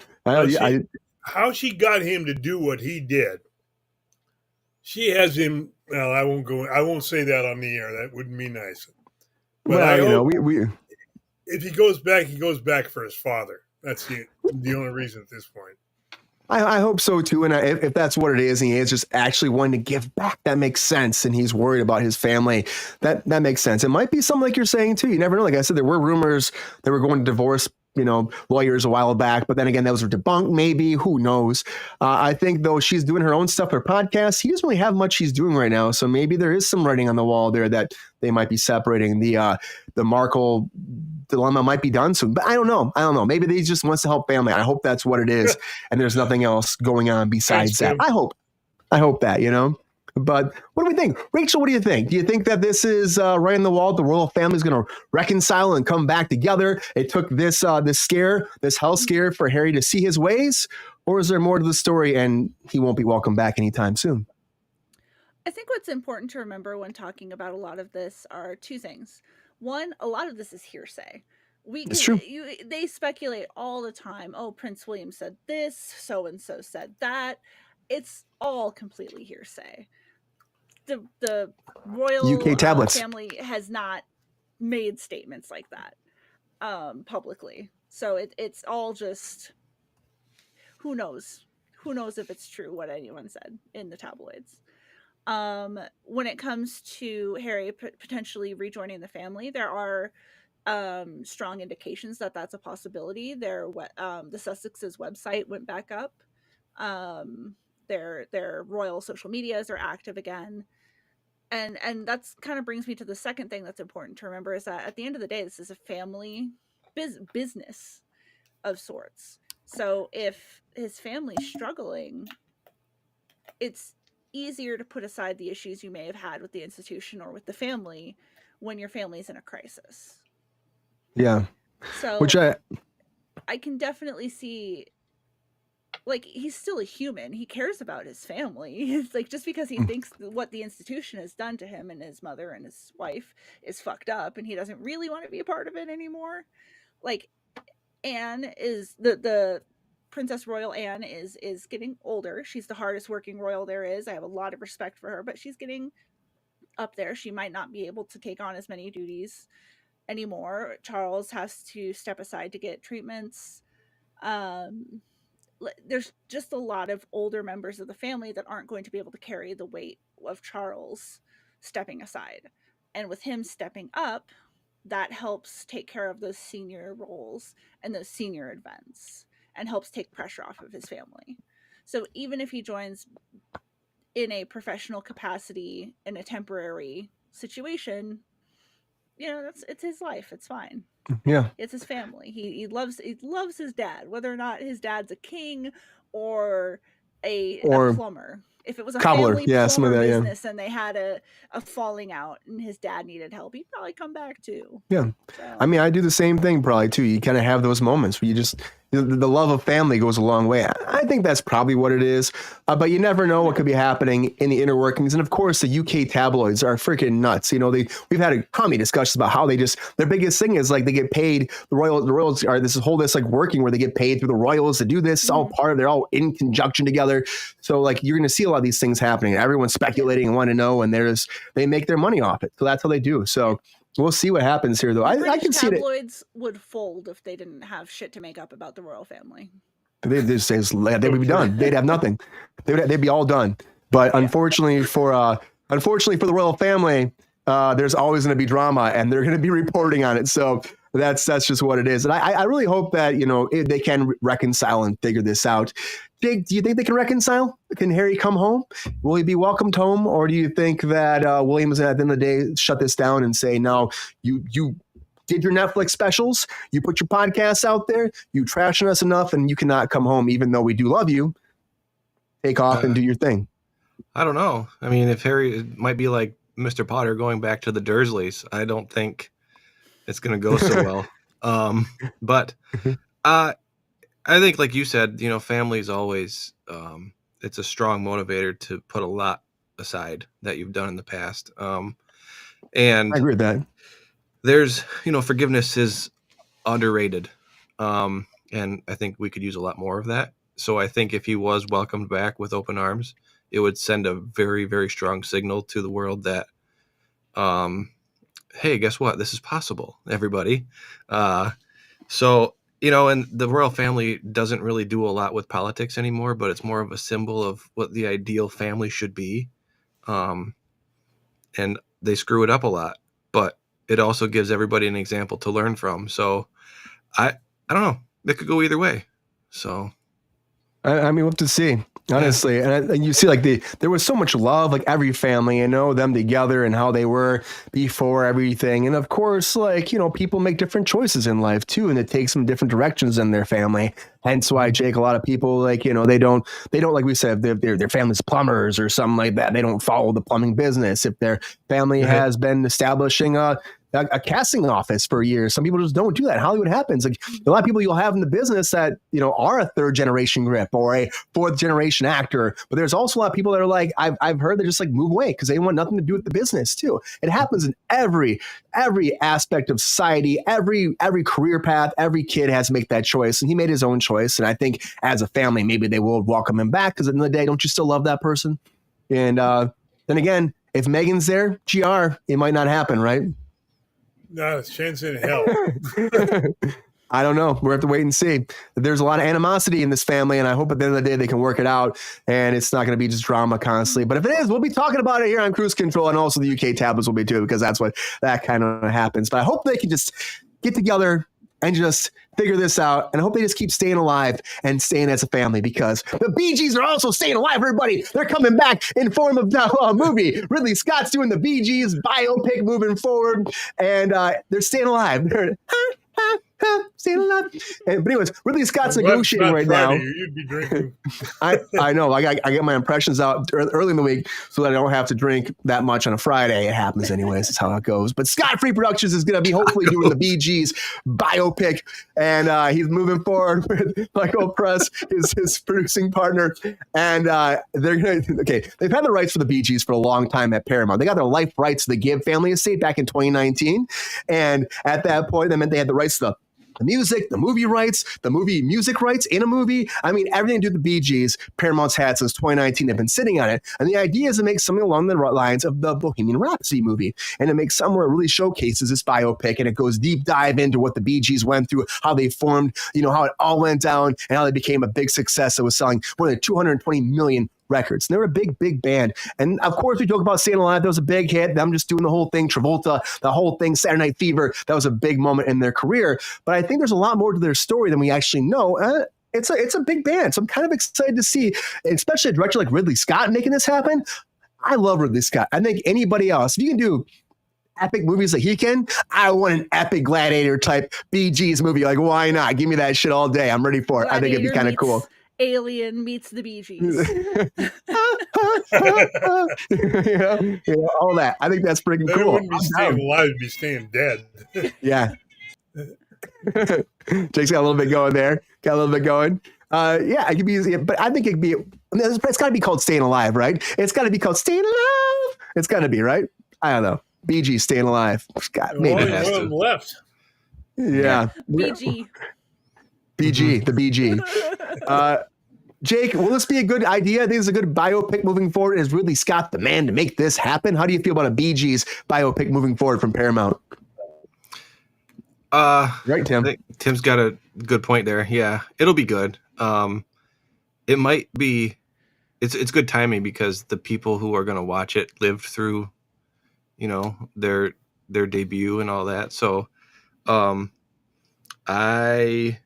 How she got him to do what he did. She has him. Well, I won't say that on the air. That wouldn't be nice. But if he goes back for his father. That's the only reason at this point. I hope so too, and if that's what it is, and he is just actually wanting to give back, that makes sense, and he's worried about his family. That makes sense. It might be something like you're saying too. You never know. Like I said, there were rumors they were going to divorce lawyers a while back, but then again, those were debunked. Maybe, who knows? I think though she's doing her own stuff, her podcast. He doesn't really have much she's doing right now, so maybe there is some writing on the wall there that they might be separating. The Markle dilemma might be done soon, but I don't know. Maybe they just wants to help family. I hope that's what it is, and there's nothing else going on besides that. I hope that, But what do we think? Rachel, what do you think? Do you think that this is right in the wall? The royal family is going to reconcile and come back together? It took this health scare for Harry to see his ways? Or is there more to the story and he won't be welcome back anytime soon? I think what's important to remember when talking about a lot of this are two things. One, a lot of this is hearsay. It's true. They speculate all the time. Oh, Prince William said this, so-and-so said that. It's all completely hearsay. The royal UK tablets. family has not made statements like that publicly. So it's all just, who knows if it's true what anyone said in the tabloids. When it comes to Harry potentially rejoining the family, there are strong indications that that's a possibility. The Sussex's website went back up. Their royal social medias are active again. And that's kind of brings me to the second thing that's important to remember, is that at the end of the day, this is a family business of sorts. So if his family's struggling, it's easier to put aside the issues you may have had with the institution or with the family when your family's in a crisis. Yeah. So which I can definitely see, like, he's still a human. He cares about his family. It's like, just because he thinks what the institution has done to him and his mother and his wife is fucked up and he doesn't really want to be a part of it anymore. Like, Anne is the Princess Royal Anne is getting older. She's the hardest working royal there is. I have a lot of respect for her, but she's getting up there. She might not be able to take on as many duties anymore. Charles has to step aside to get treatments. There's just a lot of older members of the family that aren't going to be able to carry the weight of Charles stepping aside. And with him stepping up, that helps take care of those senior roles and those senior events and helps take pressure off of his family. So even if he joins in a professional capacity in a temporary situation, it's his life. It's fine. Yeah. It's his family. He loves his dad, whether or not his dad's a king or a plumber. If it was a cobbler, family plumber business and they had a falling out and his dad needed help, he'd probably come back too. Yeah. So. I mean, I do the same thing probably too. You kind of have those moments where you just, the love of family goes a long way. I think that's probably what it is. But you never know what could be happening in the inner workings. And of course, the UK tabloids are freaking nuts. We've had how many discussions about how their biggest thing is like they get paid. The royals are this like working where they get paid through the royals to do this. It's all they're all in conjunction together. So like you're going to see a lot of these things happening. Everyone's speculating and want to know, and they make their money off it. So that's how they do. So we'll see what happens here, though. I can see it. Tabloids would fold if they didn't have shit to make up about the royal family. They would be done. They'd have nothing. They'd be all done. But unfortunately for the royal family, there's always going to be drama, and they're going to be reporting on it. So that's just what it is. And I really hope that they can reconcile and figure this out. Jake, do you think they can reconcile? Can Harry come home? Will he be welcomed home, or do you think that William is at the end of the day shut this down and say, no, you did your Netflix specials, you put your podcasts out there, you trashing us enough, and you cannot come home, even though we do love you. Take off and do your thing. I don't know. I mean, if Harry, it might be like Mr. Potter going back to the Dursleys. I don't think it's going to go so well. But I think, like you said, family is always, it's a strong motivator to put a lot aside that you've done in the past. And I agree with that. There's, forgiveness is underrated. And I think we could use a lot more of that. So I think if he was welcomed back with open arms, it would send a very, very strong signal to the world that, hey, guess what? This is possible, everybody. And the royal family doesn't really do a lot with politics anymore, but it's more of a symbol of what the ideal family should be. And they screw it up a lot, but it also gives everybody an example to learn from. So I don't know. It could go either way. So, I mean, we'll have to see, honestly. And you see, like, there was so much love, like every family, them together and how they were before everything. And of course, like, people make different choices in life too, and it takes them different directions in their family. Hence why, Jake, a lot of people, like, they don't, like we said, their family's plumbers or something like that. They don't follow the plumbing business. If their family has been establishing a casting office for years, some people just don't do that. Hollywood happens. Like, a lot of people you'll have in the business that, are a third generation grip or a fourth generation actor. But there's also a lot of people that are like, I've heard they just like move away because they want nothing to do with the business too. It happens in every aspect of society, every career path. Every kid has to make that choice, and he made his own choice. And I think as a family, maybe they will welcome him back, because at the end of the day, don't you still love that person? And then again, if Megan's there, GR, it might not happen, right? Not a chance in hell. I don't know. We'll have to wait and see. There's a lot of animosity in this family, and I hope at the end of the day they can work it out, and it's not going to be just drama constantly. But if it is, we'll be talking about it here on Kruse Control, and also the UK tablets will be too, because that's what that kind of happens. But I hope they can just get together and just figure this out. And I hope they just keep staying alive and staying as a family, because the Bee-Gees are also staying alive, everybody. They're coming back in form of a movie. Ridley Scott's doing the Bee-Gees biopic moving forward, and they're staying alive. They're staying alive. But anyways, Ridley Scott's negotiating right now. You'd be drinking. I know. I get my impressions out early in the week so that I don't have to drink that much on a Friday. It happens anyways. That's how it goes. But Scott Free Productions is going to be hopefully doing the Bee-Gees biopic, and he's moving forward with Michael Press, his producing partner. And they're going to, they've had the rights for the Bee-Gees for a long time at Paramount. They got their life rights to the Gibb family estate back in 2019. And at that point, that meant they had the rights to the music, the movie rights, the movie music rights in a movie. I mean, everything to do with the Bee-Gees, Paramount's had since 2019. They've been sitting on it. And the idea is to make something along the lines of the Bohemian Rhapsody movie, and to make something where it really showcases this biopic, and it goes deep dive into what the Bee-Gees went through, how they formed, how it all went down, and how they became a big success that was selling more than 220 million records. And they were a big band. And of course, we talk about Staying Alive. That was a big hit. Them just doing the whole thing, Travolta, the whole thing, Saturday Night Fever. That was a big moment in their career. But I think there's a lot more to their story than we actually know. It's a big band. So I'm kind of excited to see, especially a director like Ridley Scott making this happen. I love Ridley Scott. I think anybody else, if you can do epic movies like he can, I want an epic Gladiator type Bee-Gees movie. Like, why not? Give me that shit all day. I'm ready for it. I think it'd be kind of cool. Alien meets the Bee-Gees. All that. I think that's pretty cool. Wouldn't be staying alive, be staying dead. Yeah. Jake's got a little bit going there. Yeah, it could be, but I think it'd be, it's got to be called Staying Alive, right? It's got to be called Staying Alive. It's got to be, right? I don't know. Bee-Gees Staying Alive. Scott, maybe one of them left. Yeah. BG. BG, the BG. Jake, will this be a good idea? I think it's a good biopic moving forward. Is Ridley Scott the man to make this happen? How do you feel about a Bee-Gees biopic moving forward from Paramount? Right, Tim? I think Tim's got a good point there. Yeah, it'll be good. It might be, it's good timing, because the people who are going to watch it lived through, their debut and all that. So, I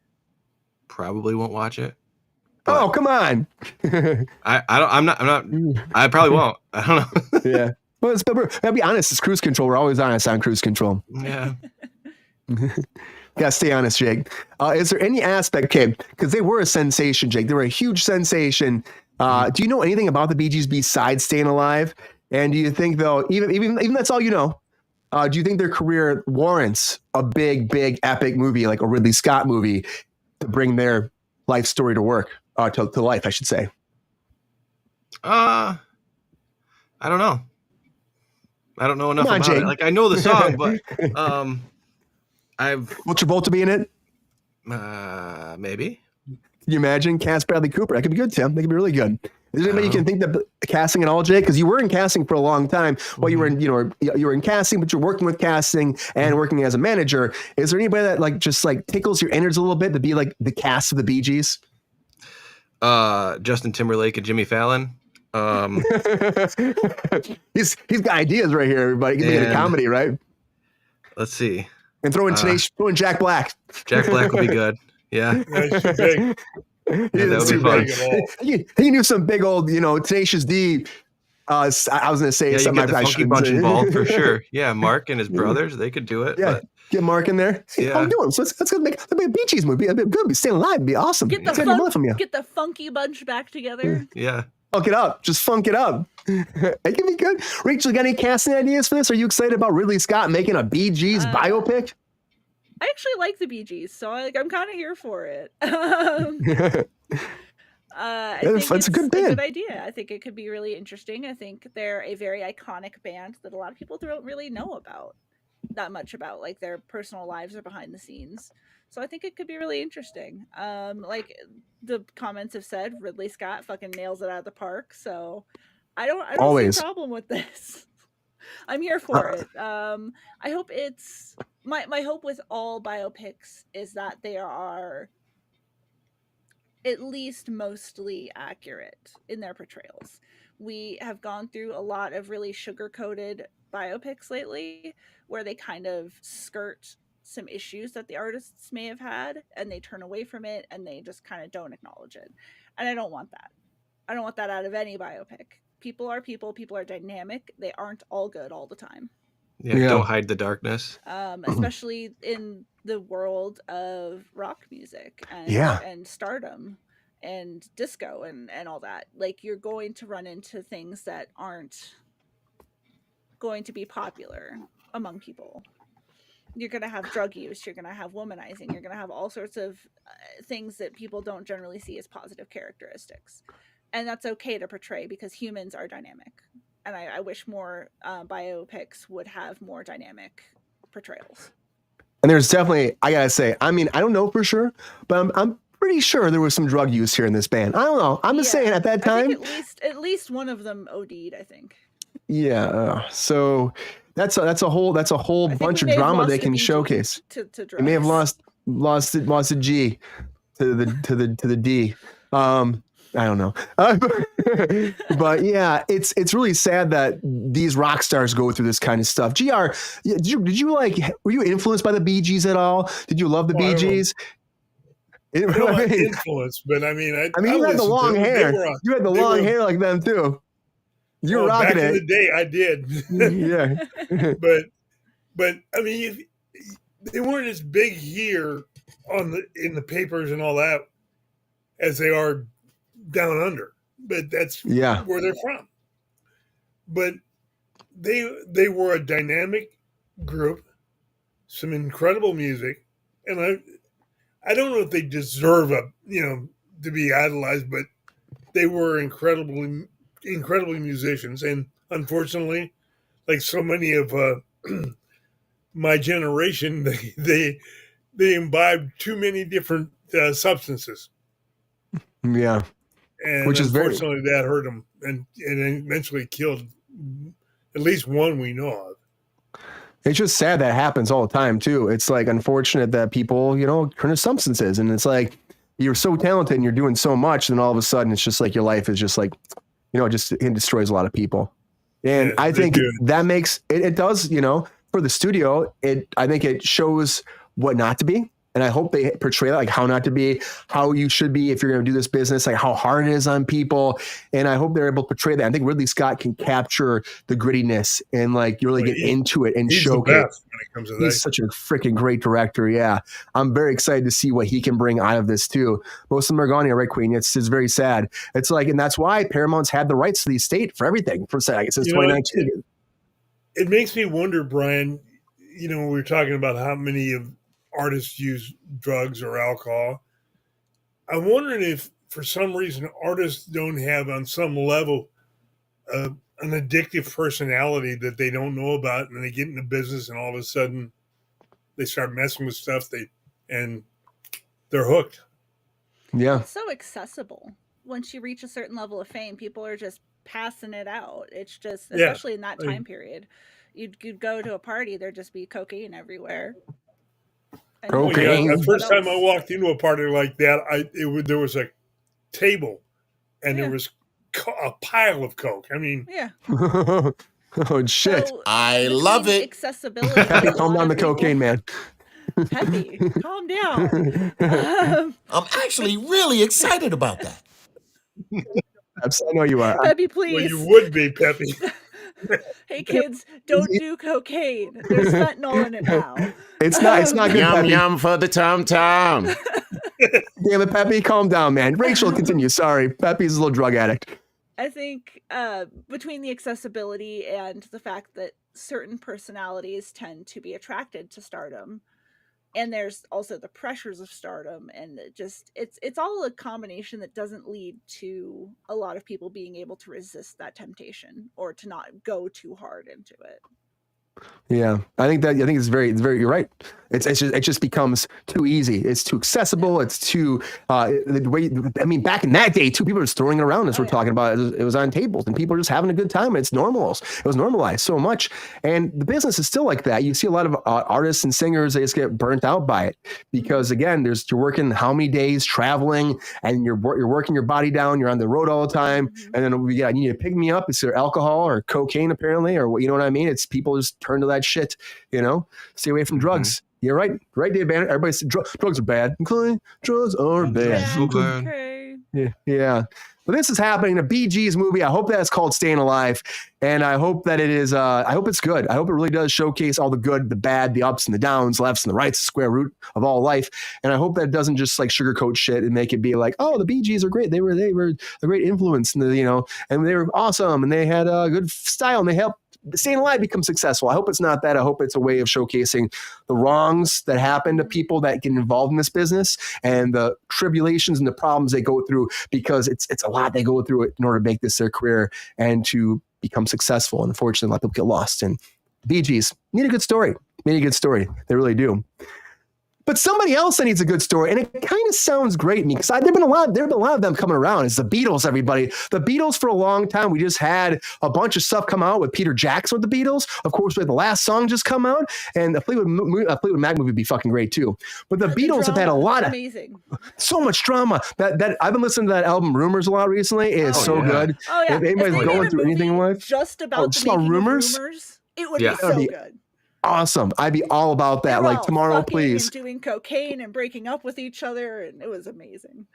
probably won't watch it. Oh, come on. I probably won't. I don't know. Yeah. Well, I'll be honest. It's Kruse Control. We're always honest on Kruse Control. Yeah. Gotta stay honest, Jake. Is there any aspect, because they were a sensation, Jake. They were a huge sensation. Do you know anything about the Bee-Gees besides Staying Alive? And do you think, though, even that's all you know, do you think their career warrants a big epic movie, like a Ridley Scott movie, to bring their life story to work, to life, I should say? I don't know. I don't know enough about Jake. it. Like, I know the song, but Will Travolta be in it? Maybe. Can you imagine Cass Bradley Cooper? That could be good, Tim. That could be really good. Is there anybody you can think that casting at all, Jake? Because you were in casting for a long time. Well, you were in casting, but you're working with casting and working as a manager. Is there anybody that just tickles your innards a little bit to be like the cast of the Bee-Gees? Justin Timberlake and Jimmy Fallon. He's got ideas right here, everybody. He can make it a comedy, right? Let's see. And throw in Jack Black. Jack Black would be good. Yeah. That's too big. He that is would be too fun. big. At all. He knew some big old, Tenacious D. I was going to say Yeah, you something get the I Funky shouldn't Bunch say. involved for sure. Yeah, Mark and his brothers, they could do it. Yeah, But get Mark in there. Hey, how Yeah. we doing? So let's make a Bee-Gees movie. It'd be good. Be staying alive. It'd be awesome. Get the Let's get your money from you. get the funky bunch back together. yeah. Funk it up. Just funk it up. It can be good. Rachel, got any casting ideas for this? Are you excited about Ridley Scott making a Bee-Gees biopic? I actually like the Bee Gees, so I'm kind of here for it. I think It's a good band. good idea. I think it could be really interesting. I think they're a very iconic band that a lot of people don't really know about that much about, like their personal lives or behind the scenes. So I think it could be really interesting. Like the comments have said, Ridley Scott fucking nails it out of the park. So I don't Always. see a problem with this. I'm here for it. I hope it's my hope with all biopics is that they are at least mostly accurate in their portrayals. We have gone through a lot of really sugar-coated biopics lately where they kind of skirt some issues that the artists may have had and they turn away from it and they just kind of don't acknowledge it. And I don't want that. I don't want that out of any biopic. People are dynamic. They aren't all good all the time. Yeah. Don't hide the darkness. Especially in the world of rock music and stardom and disco and all that. Like, you're going to run into things that aren't going to be popular among people. You're going to have drug use, you're going to have womanizing, you're going to have all sorts of things that people don't generally see as positive characteristics. And that's okay to portray because humans are dynamic. And I wish more biopics would have more dynamic portrayals. And there's definitely, I gotta say, I mean, I don't know for sure, but I'm pretty sure there was some drug use here in this band. I don't know. I'm just saying at that time. I think at least one of them OD'd, I think. Yeah. So that's a whole bunch of drama they can showcase. To they may have lost a G to the D. I don't know. But yeah, it's really sad that these rock stars go through this kind of stuff. GR, were you influenced by the Bee Gees at all? Did you love the Bee Gees? I don't have influence, but I mean, you had the long hair. You had the long hair like them too. You were rocking back it. in the day, I did. Yeah. but I mean, they weren't as big here in the papers and all that as they are down under, but that's where they're from. But they were a dynamic group, some incredible music, and I don't know if they deserve to be idolized, but they were incredibly musicians, and unfortunately, like so many of my generation, they imbibed too many different substances. Yeah. And which is unfortunately that hurt them and eventually killed at least one we know of. It's just sad that happens all the time too. It's like unfortunate that people, turn to substances, and it's like you're so talented and you're doing so much, and then all of a sudden it's just like your life is just like, it destroys a lot of people. And I think that makes it does, for the studio, I think it shows what not to be. And I hope they portray that, like how not to be, how you should be if you're going to do this business, like how hard it is on people. And I hope they're able to portray that. I think Ridley Scott can capture the grittiness and like you really get into it and showcase. The best when it comes to that. He's such a freaking great director. Yeah. I'm very excited to see what he can bring out of this too. Most of them are gone here, right, Queen? It's very sad. It's like, and that's why Paramount's had the rights to the estate for everything since 2019. It makes me wonder, Brian, we were talking about how many of artists use drugs or alcohol. I'm wondering if for some reason artists don't have on some level an addictive personality that they don't know about, and they get into business and all of a sudden they start messing with stuff and they're hooked. Yeah. It's so accessible. Once you reach a certain level of fame, people are just passing it out. It's just, especially in that time period, you'd go to a party, there'd just be cocaine everywhere. Cocaine. The first time I walked into a party like that, there was a table, and there was a pile of coke. I mean, oh shit! So, I love it. Accessibility. Calm down, the cocaine man. Peppy, calm down. I'm actually really excited about that. I know you are. Peppy, Well, please. you would be, Peppy. Hey kids, don't do cocaine. There's fentanyl in it now. It's not good, Yum Peppy. yum for the tum tum. Damn it, Peppy, calm down, man. Rachel, continue. Sorry, Peppy's a little drug addict. I think between the accessibility and the fact that certain personalities tend to be attracted to stardom, and there's also the pressures of stardom, and it's all a combination that doesn't lead to a lot of people being able to resist that temptation or to not go too hard into it. Yeah, I think it's very, you're right. It just becomes too easy. It's too accessible. It's too the way. I mean, back in that day, too, people were just throwing it around as we're talking about. It was on tables, and people were just having a good time. It's normal. It was normalized so much, and the business is still like that. You see a lot of artists and singers, they just get burnt out by it because again, you're working how many days traveling, and you're working your body down. You're on the road all the time, and then you need to pick me up. It's either alcohol or cocaine, apparently, or you know what I mean. It's people just turn to that shit. Stay away from drugs. You're right, Dave Banner. Everybody said drugs are bad. Drugs are bad. So bad. Okay. Yeah. But this is happening. The Bee-Gees movie. I hope that's called Staying Alive, and I hope that it is. I hope it's good. I hope it really does showcase all the good, the bad, the ups and the downs, lefts and the rights, the square root of all life. And I hope that it doesn't just like sugarcoat shit and make it be like, oh, the Bee-Gees are great. They were a great influence, and and they were awesome, and they had a good style, and they helped Staying Alive become successful. I hope it's not that. I hope it's a way of showcasing the wrongs that happen to people that get involved in this business and the tribulations and the problems they go through, because it's a lot they go through in order to make this their career and to become successful. And unfortunately, a lot of people get lost. And Bee Gees need a good story. They really do. But somebody else that needs a good story, and it kind of sounds great to me, because there have been a lot of them coming around. It's the Beatles, everybody. The Beatles for a long time. We just had a bunch of stuff come out with Peter Jackson with the Beatles. Of course, we had the last song just come out, and the Fleetwood Mac movie would be fucking great too. But the Beatles have had a lot of so much drama. That I've been listening to that album Rumors a lot recently. It is so good. Oh yeah. If anybody's going through anything in life, just about the making Rumors, of Rumors, it would be so good. Awesome. I'd be all about that. Like tomorrow, please. And doing cocaine and breaking up with each other, and it was amazing.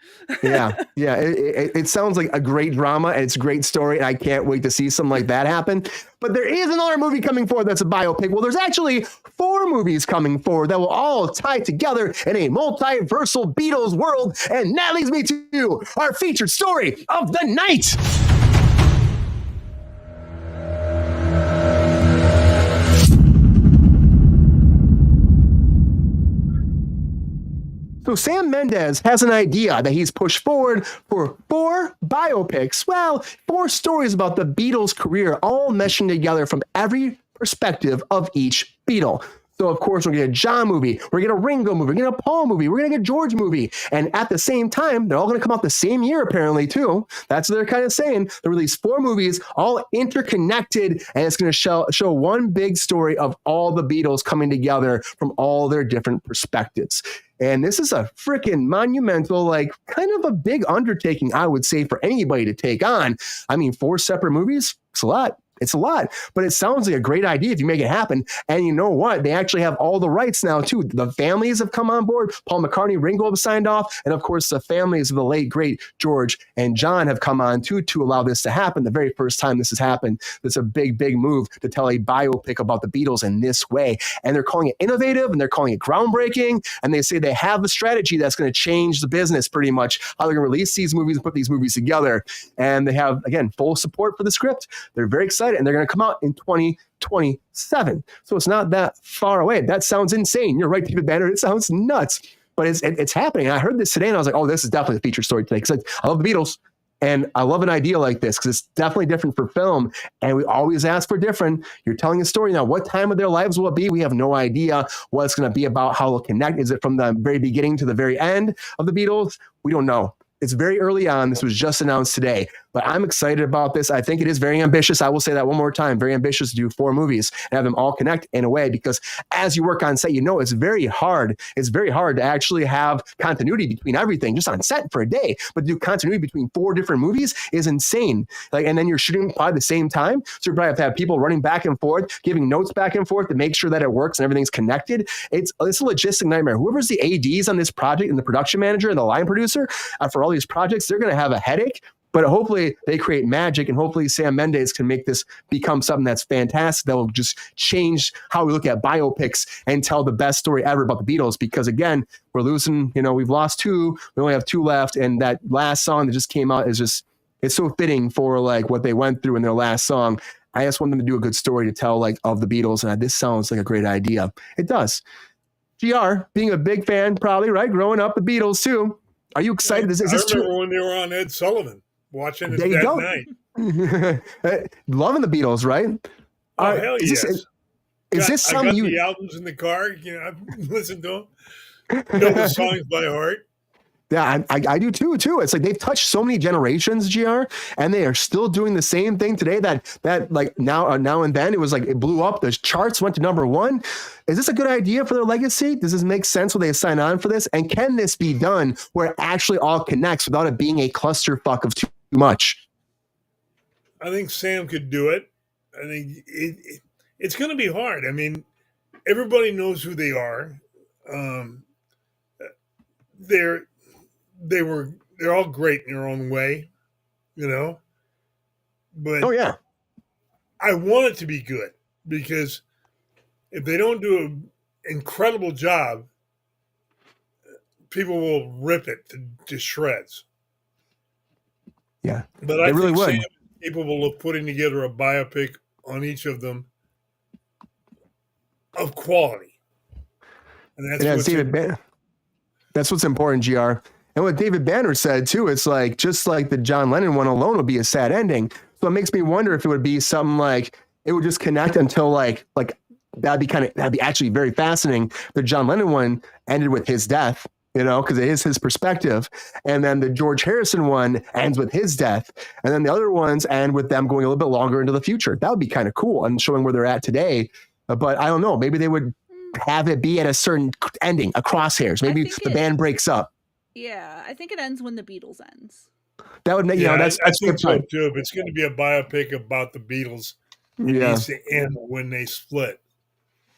Yeah. It sounds like a great drama, and it's a great story, and I can't wait to see something like that happen. But there is another movie coming forward that's a biopic. Well, there's actually 4 movies coming forward that will all tie together in a multiversal Beatles world, and that leads me to our featured story of the night. So Sam Mendes has an idea that he's pushed forward for 4 biopics. Well, 4 stories about the Beatles' career, all meshing together from every perspective of each Beatle. So, of course, we're going to get a John movie, we're going to get a Ringo movie, we're going to get a Paul movie, we're going to get a George movie. And at the same time, they're all going to come out the same year, apparently, too. That's what they're kind of saying. They release 4 movies, all interconnected, and it's going to show one big story of all the Beatles coming together from all their different perspectives. And this is a freaking monumental, like kind of a big undertaking, I would say, for anybody to take on. I mean, 4 separate movies, it's a lot. It's a lot, but it sounds like a great idea if you make it happen. And you know what? They actually have all the rights now, too. The families have come on board. Paul McCartney, Ringo have signed off. And of course, the families of the late, great George and John have come on, too, to allow this to happen. The very first time this has happened, it's a big, big move to tell a biopic about the Beatles in this way. And they're calling it innovative, and they're calling it groundbreaking. And they say they have the strategy that's going to change the business pretty much, how they're going to release these movies and put these movies together. And they have, again, full support for the script. They're very excited. And they're going to come out in 2027. So it's not that far away. That sounds insane. You're right, David Banner. It sounds nuts. But it's happening. And I heard this today, and I was like, oh, this is definitely a feature story today. Because I love the Beatles. And I love an idea like this because it's definitely different for film. And we always ask for different. You're telling a story now. What time of their lives will it be? We have no idea what it's going to be about, how it'll connect. Is it from the very beginning to the very end of the Beatles? We don't know. It's very early on. This was just announced today, but I'm excited about this. I think it is very ambitious. I will say that one more time, very ambitious to do 4 movies and have them all connect in a way, because as you work on set, it's very hard. It's very hard to actually have continuity between everything just on set for a day, but to do continuity between 4 different movies is insane. And then you're shooting probably at the same time. So you probably have to have people running back and forth, giving notes back and forth to make sure that it works and everything's connected. It's a logistic nightmare. Whoever's the ADs on this project and the production manager and the line producer for all these projects, they're going to have a headache. But hopefully they create magic, and hopefully Sam Mendes can make this become something that's fantastic that will just change how we look at biopics and tell the best story ever about the Beatles. Because again, we're losing, we've lost 2, we only have 2 left. And that last song that just came out is just, it's so fitting for like what they went through in their last song. I just want them to do a good story to tell like of the Beatles. And this sounds like a great idea. It does. GR, being a big fan, probably, right? Growing up, the Beatles too. Are you excited? I remember when they were on Ed Sullivan. Watching it that night. Loving the Beatles, right? Oh, hell yes. Is this something I got the albums in the car. I've listened to them. Know the songs by heart. Yeah, I do too. It's like they've touched so many generations, GR, and they are still doing the same thing today. That like now and then it was like it blew up. The charts went to #1. Is this a good idea for their legacy? Does this make sense when they sign on for this? And can this be done where it actually all connects without it being a clusterfuck of too much? I think Sam could do it. I think it's going to be hard. I mean, everybody knows who they are. They're all great in their own way, But oh yeah, I want it to be good, because if they don't do an incredible job, people will rip it to shreds. Yeah, but I really would. Sam is capable of putting together a biopic on each of them of quality, and that's what's important, GR. And what David Banner said too, it's like just like the John Lennon one alone would be a sad ending. So it makes me wonder if it would be something like it would just connect until like that'd be actually very fascinating. The John Lennon one ended with his death, because it is his perspective. And then the George Harrison one ends with his death. And then the other ones end with them going a little bit longer into the future. That would be kind of cool and showing where they're at today. But I don't know, maybe they would have it be at a certain ending, a crosshairs. Maybe the band breaks up. Yeah, I think it ends when the Beatles ends. That would make, that's I think so too. If it's going to be a biopic about the Beatles, it needs to end when they split.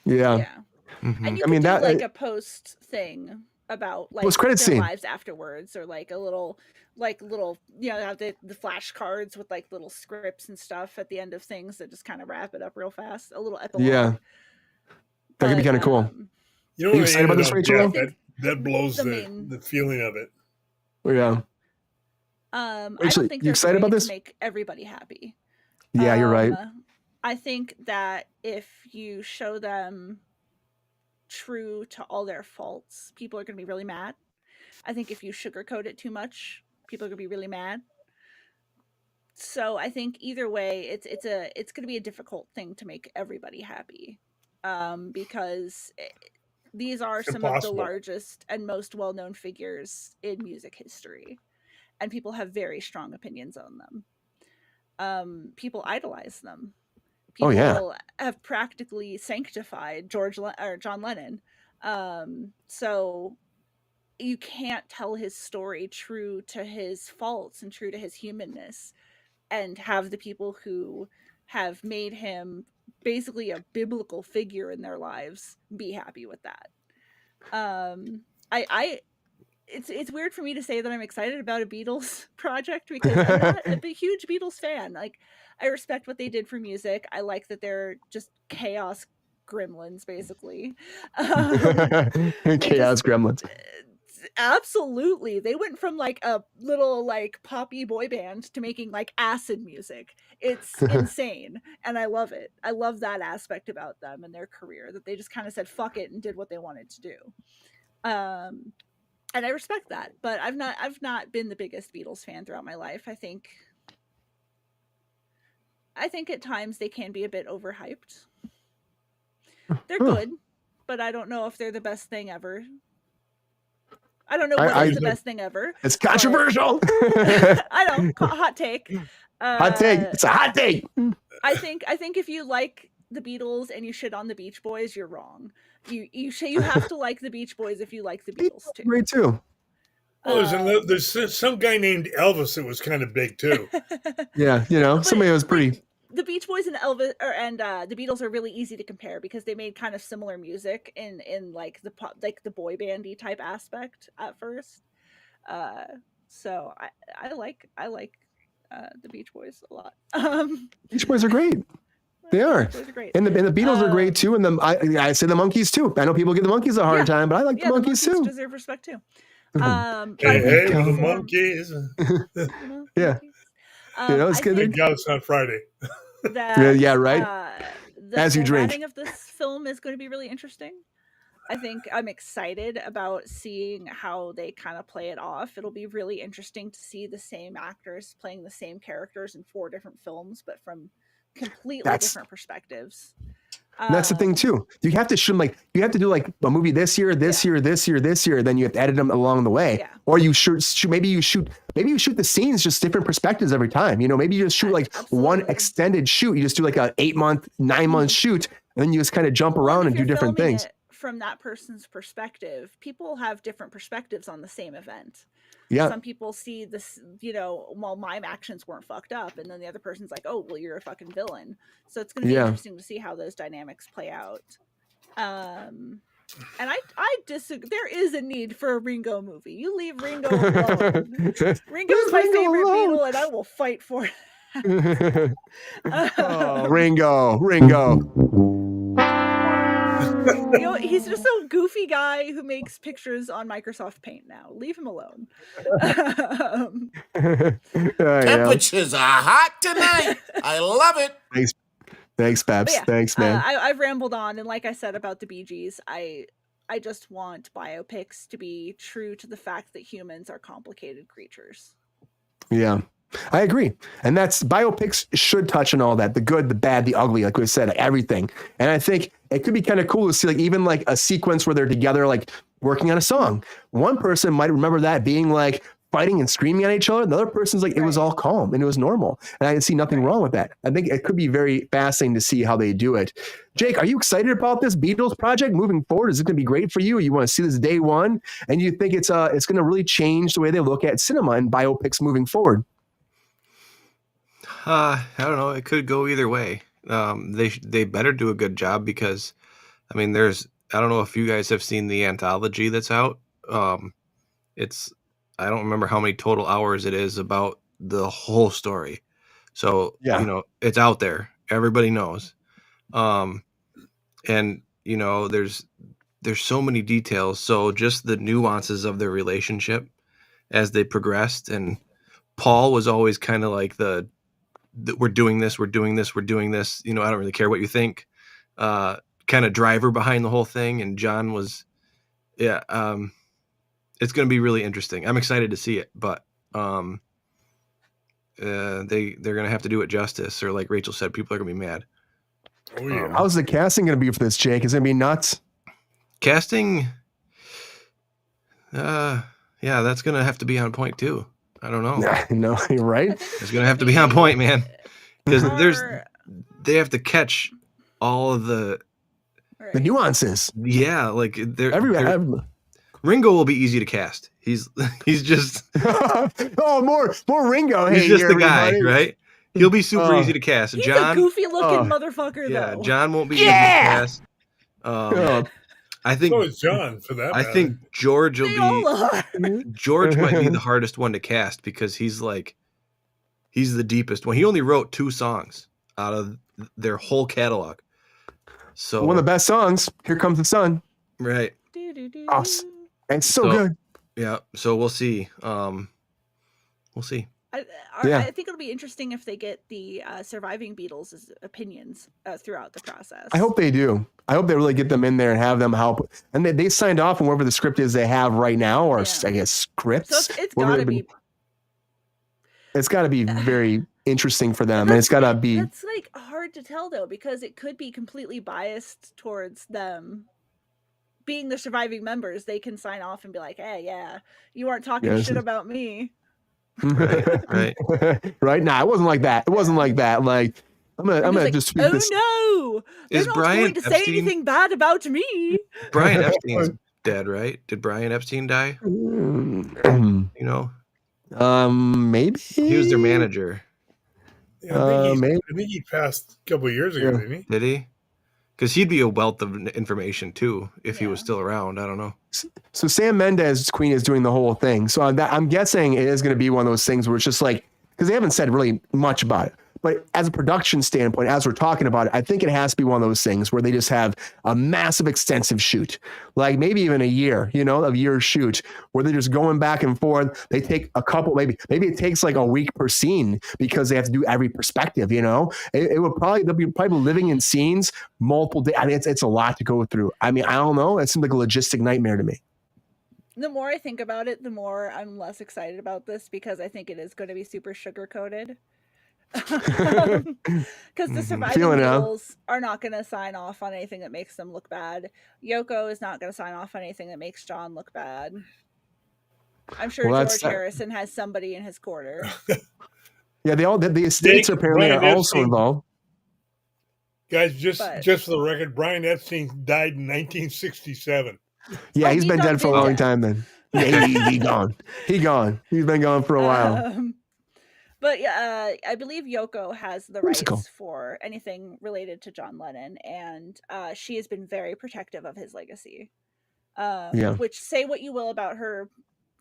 Yeah. Mm-hmm. And you could do like a post thing about like their lives afterwards, or like a little have the flashcards with like little scripts and stuff at the end of things that just kind of wrap it up real fast. A little epilogue. Yeah, that could be kind of cool. You know what? Are you excited about this, Rachel? That blows the feeling of it. Yeah. I don't think they're excited about this. To make everybody happy. Yeah, you're right. I think that if you show them true to all their faults, people are going to be really mad. I think if you sugarcoat it too much, people are going to be really mad. So I think either way, it's going to be a difficult thing to make everybody happy, because these are some of the largest and most well-known figures in music history, and people have very strong opinions on them. People idolize them. People have practically sanctified John Lennon. So you can't tell his story true to his faults and true to his humanness and have the people who have made him basically a biblical figure in their lives be happy with that. It's weird for me to say that I'm excited about a Beatles project, because I'm not a huge Beatles fan. Like, I respect what they did for music. I like that they're just chaos gremlins, basically. Chaos gremlins. Absolutely. They went from like a little like poppy boy band to making like acid music. It's insane. And I love it. I love that aspect about them and their career, that they just kind of said fuck it and did what they wanted to do. And I respect that, but I've not been the biggest Beatles fan throughout my life. I think at times they can be a bit overhyped. They're good, but I don't know if they're the best thing ever. I don't know what is the best thing ever. It's controversial. I know, hot take. Hot take. It's a hot take. I think if you like the Beatles and you shit on the Beach Boys, you're wrong. You have to like the Beach Boys if you like the Beatles too. Great too. Well, there's some guy named Elvis that was kind of big too. Yeah, somebody was pretty. The Beach Boys and Elvis and the Beatles are really easy to compare because they made kind of similar music in like the pop, like the boy bandy type aspect at first. So I like the Beach Boys a lot. Beach Boys are great. They are. Beach Boys are great. And the Beatles are great too. And I say the Monkees too. I know people give the Monkees a hard time, but I like the Monkees too. Deserve respect too. Hey, the Monkees. Yeah. It's good. Thank God it's not Friday. Yeah, right. As you drink. The formatting of this film is going to be really interesting. I think I'm excited about seeing how they kind of play it off. It'll be really interesting to see the same actors playing the same characters in 4 different films, but from completely different perspectives. That's the thing too. You have to shoot you have to do like a movie this year, this year, then you have to edit them along the way. Yeah. Or you maybe you shoot the scenes just different perspectives every time. Maybe you just shoot one extended shoot. You just do like a 8-month, 9-month shoot, and then you just kind of jump around and do different things. From that person's perspective, people have different perspectives on the same event. Yeah. Some people see this, well, my actions weren't fucked up. And then the other person's like, oh, well, you're a fucking villain. So it's going to be interesting to see how those dynamics play out. And I disagree. There is a need for a Ringo movie. You leave Ringo alone. Ringo's my favorite Beatle, and I will fight for it. Ringo. He's just some goofy guy who makes pictures on Microsoft Paint now. Leave him alone. Temperatures are hot tonight. I love it. Thanks, Babs. Thanks, man. I've rambled on, and like I said about the Bee Gees, I just want biopics to be true to the fact that humans are complicated creatures. Yeah. I agree. And biopics should touch on all that, the good, the bad, the ugly, like we said, everything. And I think it could be kind of cool to see even a sequence where they're together, working on a song. One person might remember that being fighting and screaming at each other. The other person's it was all calm and it was normal. And I can see nothing wrong with that. I think it could be very fascinating to see how they do it. Jake, are you excited about this Beatles project moving forward? Is it going to be great for you? You want to see this day one? And you think it's going to really change the way they look at cinema and biopics moving forward? I don't know. It could go either way. They better do a good job because, I don't know if you guys have seen the anthology that's out. I don't remember how many total hours it is about the whole story. So, it's out there. Everybody knows. And, there's so many details. So just the nuances of their relationship as they progressed. And Paul was always kind of like we're doing this. I don't really care what you think, kind of driver behind the whole thing. And John was, it's going to be really interesting. I'm excited to see it, but they're going to have to do it justice, or like Rachel said, people are going to be mad. Oh, yeah. How's the casting going to be for this, Jake? Is it going to be nuts? Casting? Yeah, that's going to have to be on point too. I don't know. No, you're right. It's going to have to be on point, man. Because they have to catch all of the nuances. Yeah, everywhere. Ringo will be easy to cast. He's just more Ringo. He's just the guy, right? He'll be super easy to cast. He's John, a goofy looking motherfucker, though. John won't be easy to cast. I think so is John, for that matter. I think George will be George might be the hardest one to cast because he's the deepest one. He only wrote 2 songs out of their whole catalog. So one of the best songs, Here Comes the Sun. Right. Awesome. And so good. Yeah. So we'll see. We'll see. I think it'll be interesting if they get the surviving Beatles' opinions throughout the process. I hope they do. I hope they really get them in there and have them help. And they signed off on whatever the script is they have right now, or I guess scripts. So it's got to be. It's got to be very interesting for them, and it's got to be. It's hard to tell though, because it could be completely biased towards them being the surviving members, they can sign off and be like, hey, yeah, you aren't talking shit about me. Right. Right. Nah, it wasn't like that. It wasn't like that. Like, I'm gonna like, just tweet this. No, they're Is not Brian going to say Epstein- anything bad about me. Brian Epstein's dead, right? Did Brian Epstein die? You know, Maybe he was their manager. Yeah, I think he passed a couple of years ago, didn't he? Did he? Because he'd be a wealth of information too if he was Yeah. still around. I don't know. So Sam Mendes Queen is doing the whole thing. So I'm guessing it is going to be one of those things where it's just like, because they haven't said really much about it. But as a production standpoint, as we're talking about it, I think it has to be one of those things where they just have a massive, extensive shoot, like maybe even a year shoot, where they're just going back and forth. They take a couple, maybe it takes like a week per scene because they have to do every perspective. It would they'll be probably living in scenes multiple days. I mean, it's a lot to go through. I mean, I don't know. It seems like a logistic nightmare to me. The more I think about it, the more I'm less excited about this because I think it is going to be super sugar coated. Because the surviving Beatles are not going to sign off on anything that makes them look bad. Yoko is not going to sign off on anything that makes John look bad. I'm sure George Harrison has somebody in his corner. Yeah, the estates apparently are also involved. Guys, just for the record, Brian Epstein died in 1967. Yeah, he's been dead for a long time then. Yeah, he gone. He gone. He's been gone for a while. But yeah, I believe Yoko has the rights for anything related to John Lennon, and she has been very protective of his legacy. Which, say what you will about her,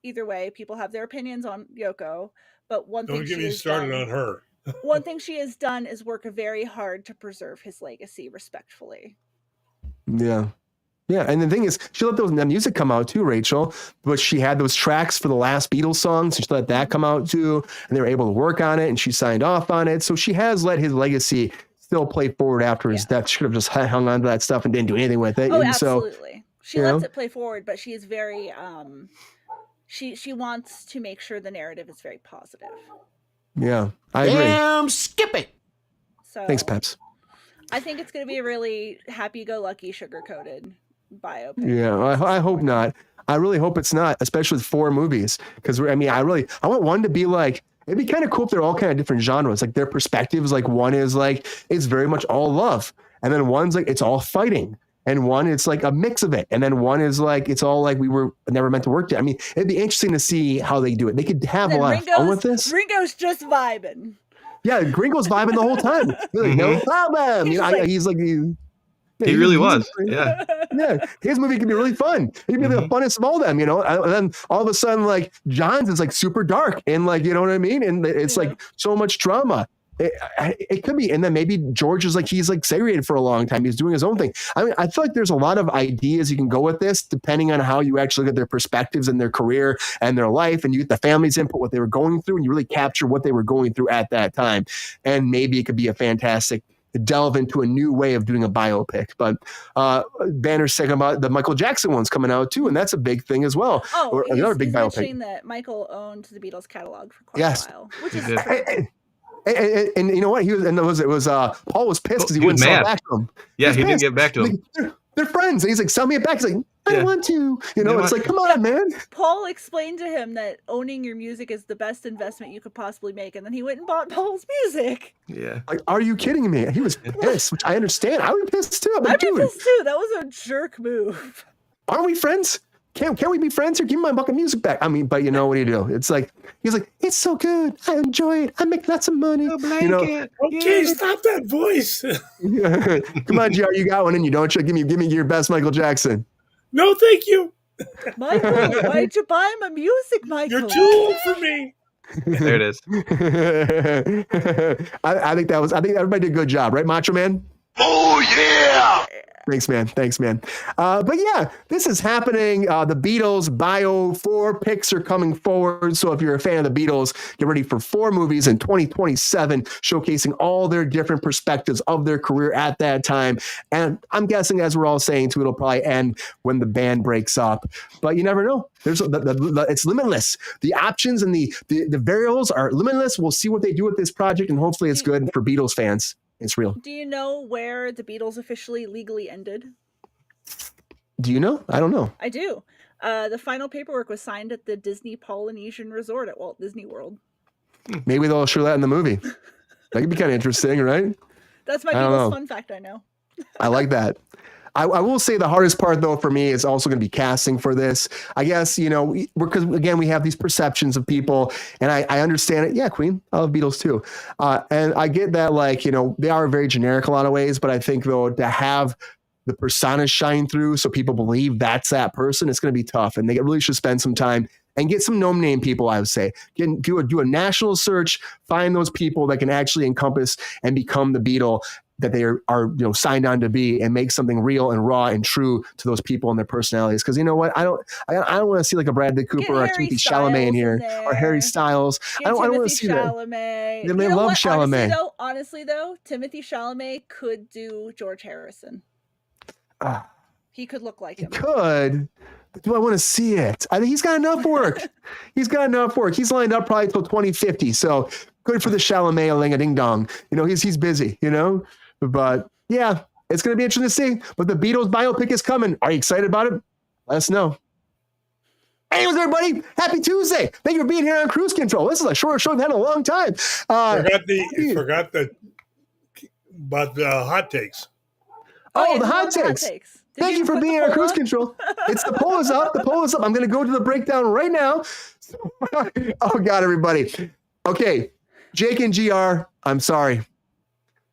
either way, people have their opinions on Yoko. But don't get me started on her. One thing she has done is work very hard to preserve his legacy respectfully. Yeah. Yeah, and the thing is, she let that music come out too, Rachel. But she had those tracks for the last Beatles songs, so she let that come out too, and they were able to work on it, and she signed off on it. So she has let his legacy still play forward after his death. She could have just hung on to that stuff and didn't do anything with it. Oh, and absolutely. She lets it play forward, but she is very she wants to make sure the narrative is very positive. Yeah, I agree. Damn, skip it. So thanks, Peps. I think it's going to be a really happy-go-lucky, sugar-coated biopic. Yeah, I hope not. I really hope it's not, especially with 4 movies. Because I want one to be like, it'd be kind of cool if they're all kind of different genres. Like their perspectives, like one is like, it's very much all love. And then one's like, it's all fighting. And one, it's like a mix of it. And then one is like, it's all like we were never meant to work together. I mean, it'd be interesting to see how they do it. They could have a lot of fun with this. Ringo's just vibing. Yeah, Ringo's vibing the whole time. He's like, no problem. He really was. Yeah. Yeah. His movie could be really fun. He'd be the funnest of all them, And then all of a sudden, like, John's is like super dark and like, you know what I mean? And it's like so much drama. It could be. And then maybe George is like, he's like segregated for a long time. He's doing his own thing. I mean, I feel like there's a lot of ideas you can go with this, depending on how you actually get their perspectives and their career and their life. And you get the family's input, what they were going through, and you really capture what they were going through at that time. And maybe it could be a fantastic delve into a new way of doing a biopic. But Banner's saying about the Michael Jackson one's coming out too, and that's a big thing as well. Oh, another big biopic. Mentioning that Michael owned the Beatles catalog for quite a while, which is and you know what? Paul was pissed because he wouldn't sell it back to him. Yeah, he didn't get back to him. Like, they're friends, and he's like, "Sell me it back." He's like, "I don't want to." It's like, come on, man. Paul explained to him that owning your music is the best investment you could possibly make, and then he went and bought Paul's music. Yeah. Like, are you kidding me? He was pissed, which I understand. I would be pissed too. I'd be pissed too. That was a jerk move. Aren't we friends? Can't we be friends here? Give me my bucket music back. I mean, but you know what do you do? It's like, he's like, it's so good. I enjoy it. I make lots of money. Okay, stop that voice. Come on, GR, you got one in you, don't you? Give me your best Michael Jackson. No, thank you. Michael, why'd you buy my music, Michael? You're too old for me. There it is. I think everybody did a good job, right, Macho Man? Oh, yeah. Thanks, man. But yeah, this is happening. The Beatles Bio 4 picks are coming forward. So if you're a fan of the Beatles, get ready for 4 movies in 2027, showcasing all their different perspectives of their career at that time. And I'm guessing, as we're all saying too, it'll probably end when the band breaks up. But you never know. It's limitless. The options and the variables are limitless. We'll see what they do with this project, and hopefully it's good for Beatles fans. It's real. Do you know where the Beatles officially legally ended? Do you know? I don't know. I do. The final paperwork was signed at the Disney Polynesian Resort at Walt Disney World. Maybe they'll show that in the movie. That could be kind of interesting, right? That's my Beatles fun fact I know. I like that. I will say the hardest part, though, for me is also going to be casting for this. I guess, because, again, we have these perceptions of people, and I understand it. Yeah, Queen. I love Beatles, too. And I get that, they are very generic in a lot of ways, but I think, though, to have the personas shine through so people believe that's that person, it's going to be tough. And they really should spend some time and get some name people, I would say. Do a national search, find those people that can actually encompass and become the Beatle that they are signed on to be, and make something real and raw and true to those people and their personalities. Because you know what, I don't want to see like a Bradley Cooper or a Timothy Chalamet in here, or Harry Styles. I don't want to see that. They love Chalamet. Honestly though, Timothy Chalamet could do George Harrison. He could look like him. He could. But do I want to see it? I think he's got enough work. He's lined up probably till 2050. So good for the Chalamet a ding dong. He's busy. But yeah, it's going to be interesting to see. But the Beatles biopic is coming. Are you excited about it? Let us know. Anyways, everybody, happy Tuesday. Thank you for being here on Kruse Control. This is a short show we've had in a long time. About the hot takes. Oh, the hot takes. Thank you for being on Kruse Control. The poll is up. I'm going to go to the breakdown right now. Oh, God, everybody. Okay, Jake and GR, I'm sorry.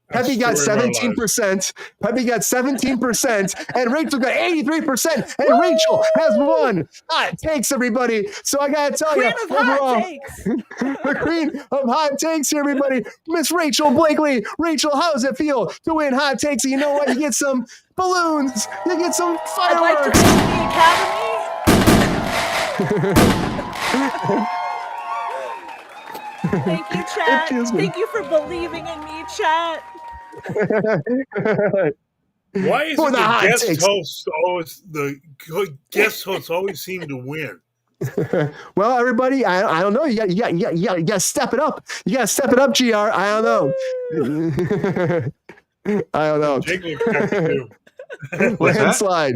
Peppy got 17%. Peppy got 17%, and Rachel got 83%. And Rachel has won. Hot takes, everybody. So I gotta tell you, overall, the queen of hot takes here, everybody, Miss Rachel Blakely. Rachel, how does it feel to win hot takes? And you know what? You get some balloons. You get some fireworks. I'd like to thank the Academy. Thank you, chat. Thank you for believing in me, chat. Why is it the guest hosts always seem to win? Well, everybody, I don't know. You got to step it up. You got to step it up, GR. I don't know. I don't know. Jake looks happy too. Landslide.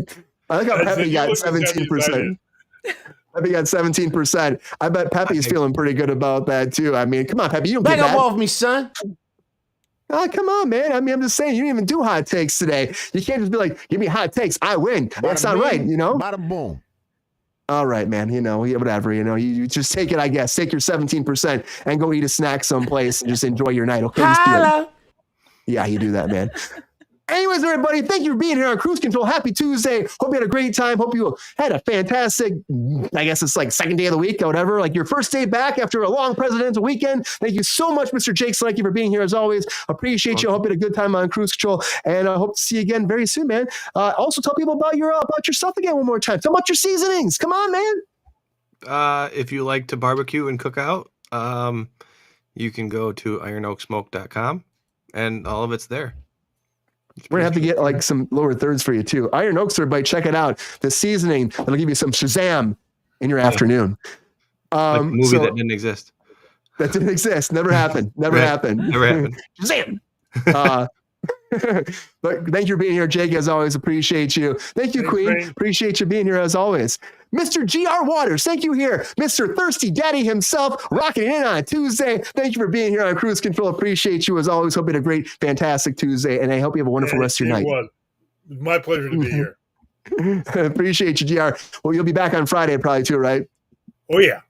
I think Peppy got 17%. Peppy got 17%. I bet Peppy's feeling pretty good about that too. I mean, come on, Peppy, you don't get that. Back up off me, son. Oh, come on, man. I mean, I'm just saying, you didn't even do hot takes today. You can't just be like, give me hot takes. I win. That's not right, Bada boom. All right, man. Whatever. You just take it, I guess. Take your 17% and go eat a snack someplace and just enjoy your night. Okay. Yeah, you do that, man. Anyways, everybody, thank you for being here on Kruse Control. Happy Tuesday. Hope you had a great time. Hope you had a fantastic, I guess it's like second day of the week or whatever, like your first day back after a long presidential weekend. Thank you so much, Mr. Jake Selecki, for being here as always. Appreciate you. I hope you had a good time on Kruse Control, and I hope to see you again very soon, man. Also, tell people about your stuff again one more time. Tell about your seasonings. Come on, man. If you like to barbecue and cook out, you can go to ironoaksmoke.com, and all of it's there. We're going to have to get like some lower thirds for you too. Iron Oaks, everybody, check it out. The seasoning, that'll give you some Shazam in your afternoon. Like a movie that didn't exist. That didn't exist. Never happened. Never happened. Shazam! But thank you for being here, Jake, as always. Appreciate you. Thank you, Queen. Appreciate you being here as always. Mr. GR Waters, thank you here. Mr. Thirsty Daddy himself, rocking it in on a Tuesday. Thank you for being here on Kruse Control. Appreciate you as always. Hope you had a great, fantastic Tuesday, and I hope you have a wonderful rest of your night. It was my pleasure to be here. Appreciate you, GR. Well, you'll be back on Friday probably too, right? Oh, yeah.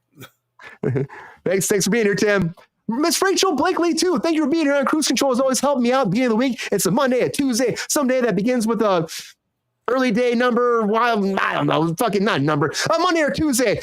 Thanks for being here, Tim. Miss Rachel Blakely, too. Thank you for being here on Kruse Control. Has always helped me out at the beginning of the week. It's a Monday, a Tuesday, some day that begins with a early day number, I don't know, fucking not number. A Monday or Tuesday.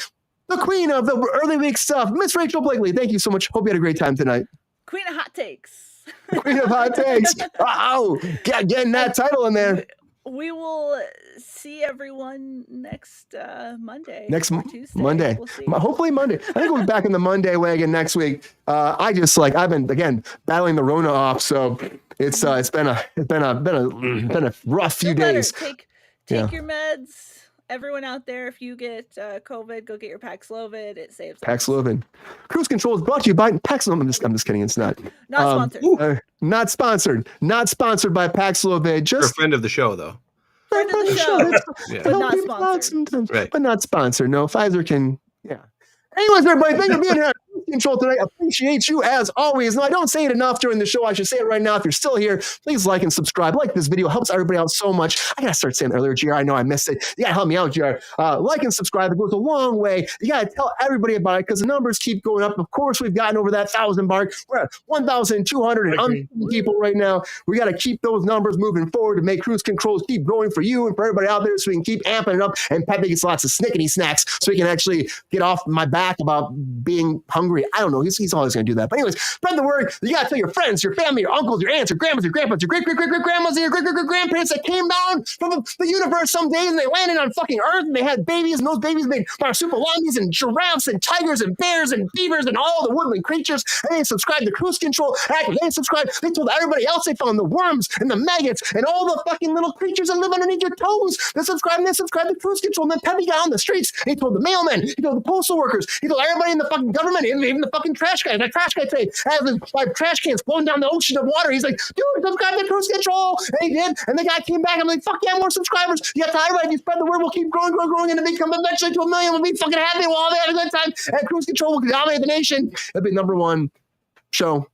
The queen of the early week stuff, Miss Rachel Blakely. Thank you so much. Hope you had a great time tonight. Queen of hot takes. Queen of hot takes. Oh, getting that title in there. We will see everyone next Monday. Next Tuesday. Monday. We'll hopefully Monday. I think we'll be back in the Monday wagon next week. I've been again battling the Rona off, so it's been a rough few days. Take your meds. Everyone out there, if you get COVID, go get your Paxlovid. It saves lives. Paxlovid. Kruse Control is brought to you by Paxlovid. I'm just kidding. It's not. Not sponsored. Not sponsored. Not sponsored by Paxlovid. You're a friend of the show, though. Friend of the show, but not sponsored. Right. But not sponsored. No, Pfizer can, yeah. Anyways, everybody, thank you for being here on Kruse Control tonight. Appreciate you as always. No, I don't say it enough during the show. I should say it right now. If you're still here, please like and subscribe. Like this video. It helps everybody out so much. I got to start saying it earlier, GR. I know I missed it. You got to help me out, GR. Like and subscribe. It goes a long way. You got to tell everybody about it because the numbers keep going up. Of course, we've gotten over that 1,000 mark. We're at 1,200 people right now. We got to keep those numbers moving forward to make Kruse Controls keep growing for you and for everybody out there so we can keep amping it up and Pepe gets lots of snickety snacks so we can actually get off my back about being hungry. I don't know. He's always going to do that. But anyways, spread the word. You got to tell your friends, your family, your uncles, your aunts, your grandmas, your grandpas, your great-great-great-great-grandmas, and your great-great-great-grandparents that came down from the universe some days and they landed on fucking Earth and they had babies and those babies made marsupials and giraffes and tigers and bears and beavers and all the woodland creatures. And they subscribed to Kruse Control. After they subscribed, they told everybody else they found the worms and the maggots and all the fucking little creatures that live underneath your toes. They subscribed to Kruse Control. And then Pepe got on the streets. And he told the mailmen. He told the postal workers. He told everybody in the fucking government, even the fucking trash guy. That trash guy today has like trash cans flowing down the ocean of water. He's like, dude, subscribe to Kruse Control. And he did. And the guy came back. I'm like, fuck yeah, more subscribers. You got to everybody. If you spread the word, we'll keep growing. And if they come eventually to 1 million, we'll be fucking happy. We'll all have a good time. And Kruse Control will dominate the nation. It'll be #1 show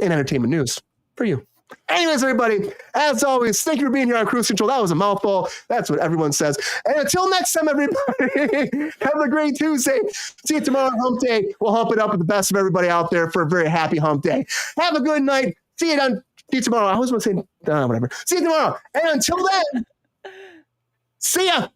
in entertainment news for you. Anyways, everybody, as always, thank you for being here on Kruse Control. That was a mouthful. That's what everyone says. And until next time, everybody, have a great Tuesday. See you tomorrow on Hump Day. We'll hump it up with the best of everybody out there for a very happy Hump Day. Have a good night. See you tomorrow. I was going to say, whatever. See you tomorrow. And until then, see ya.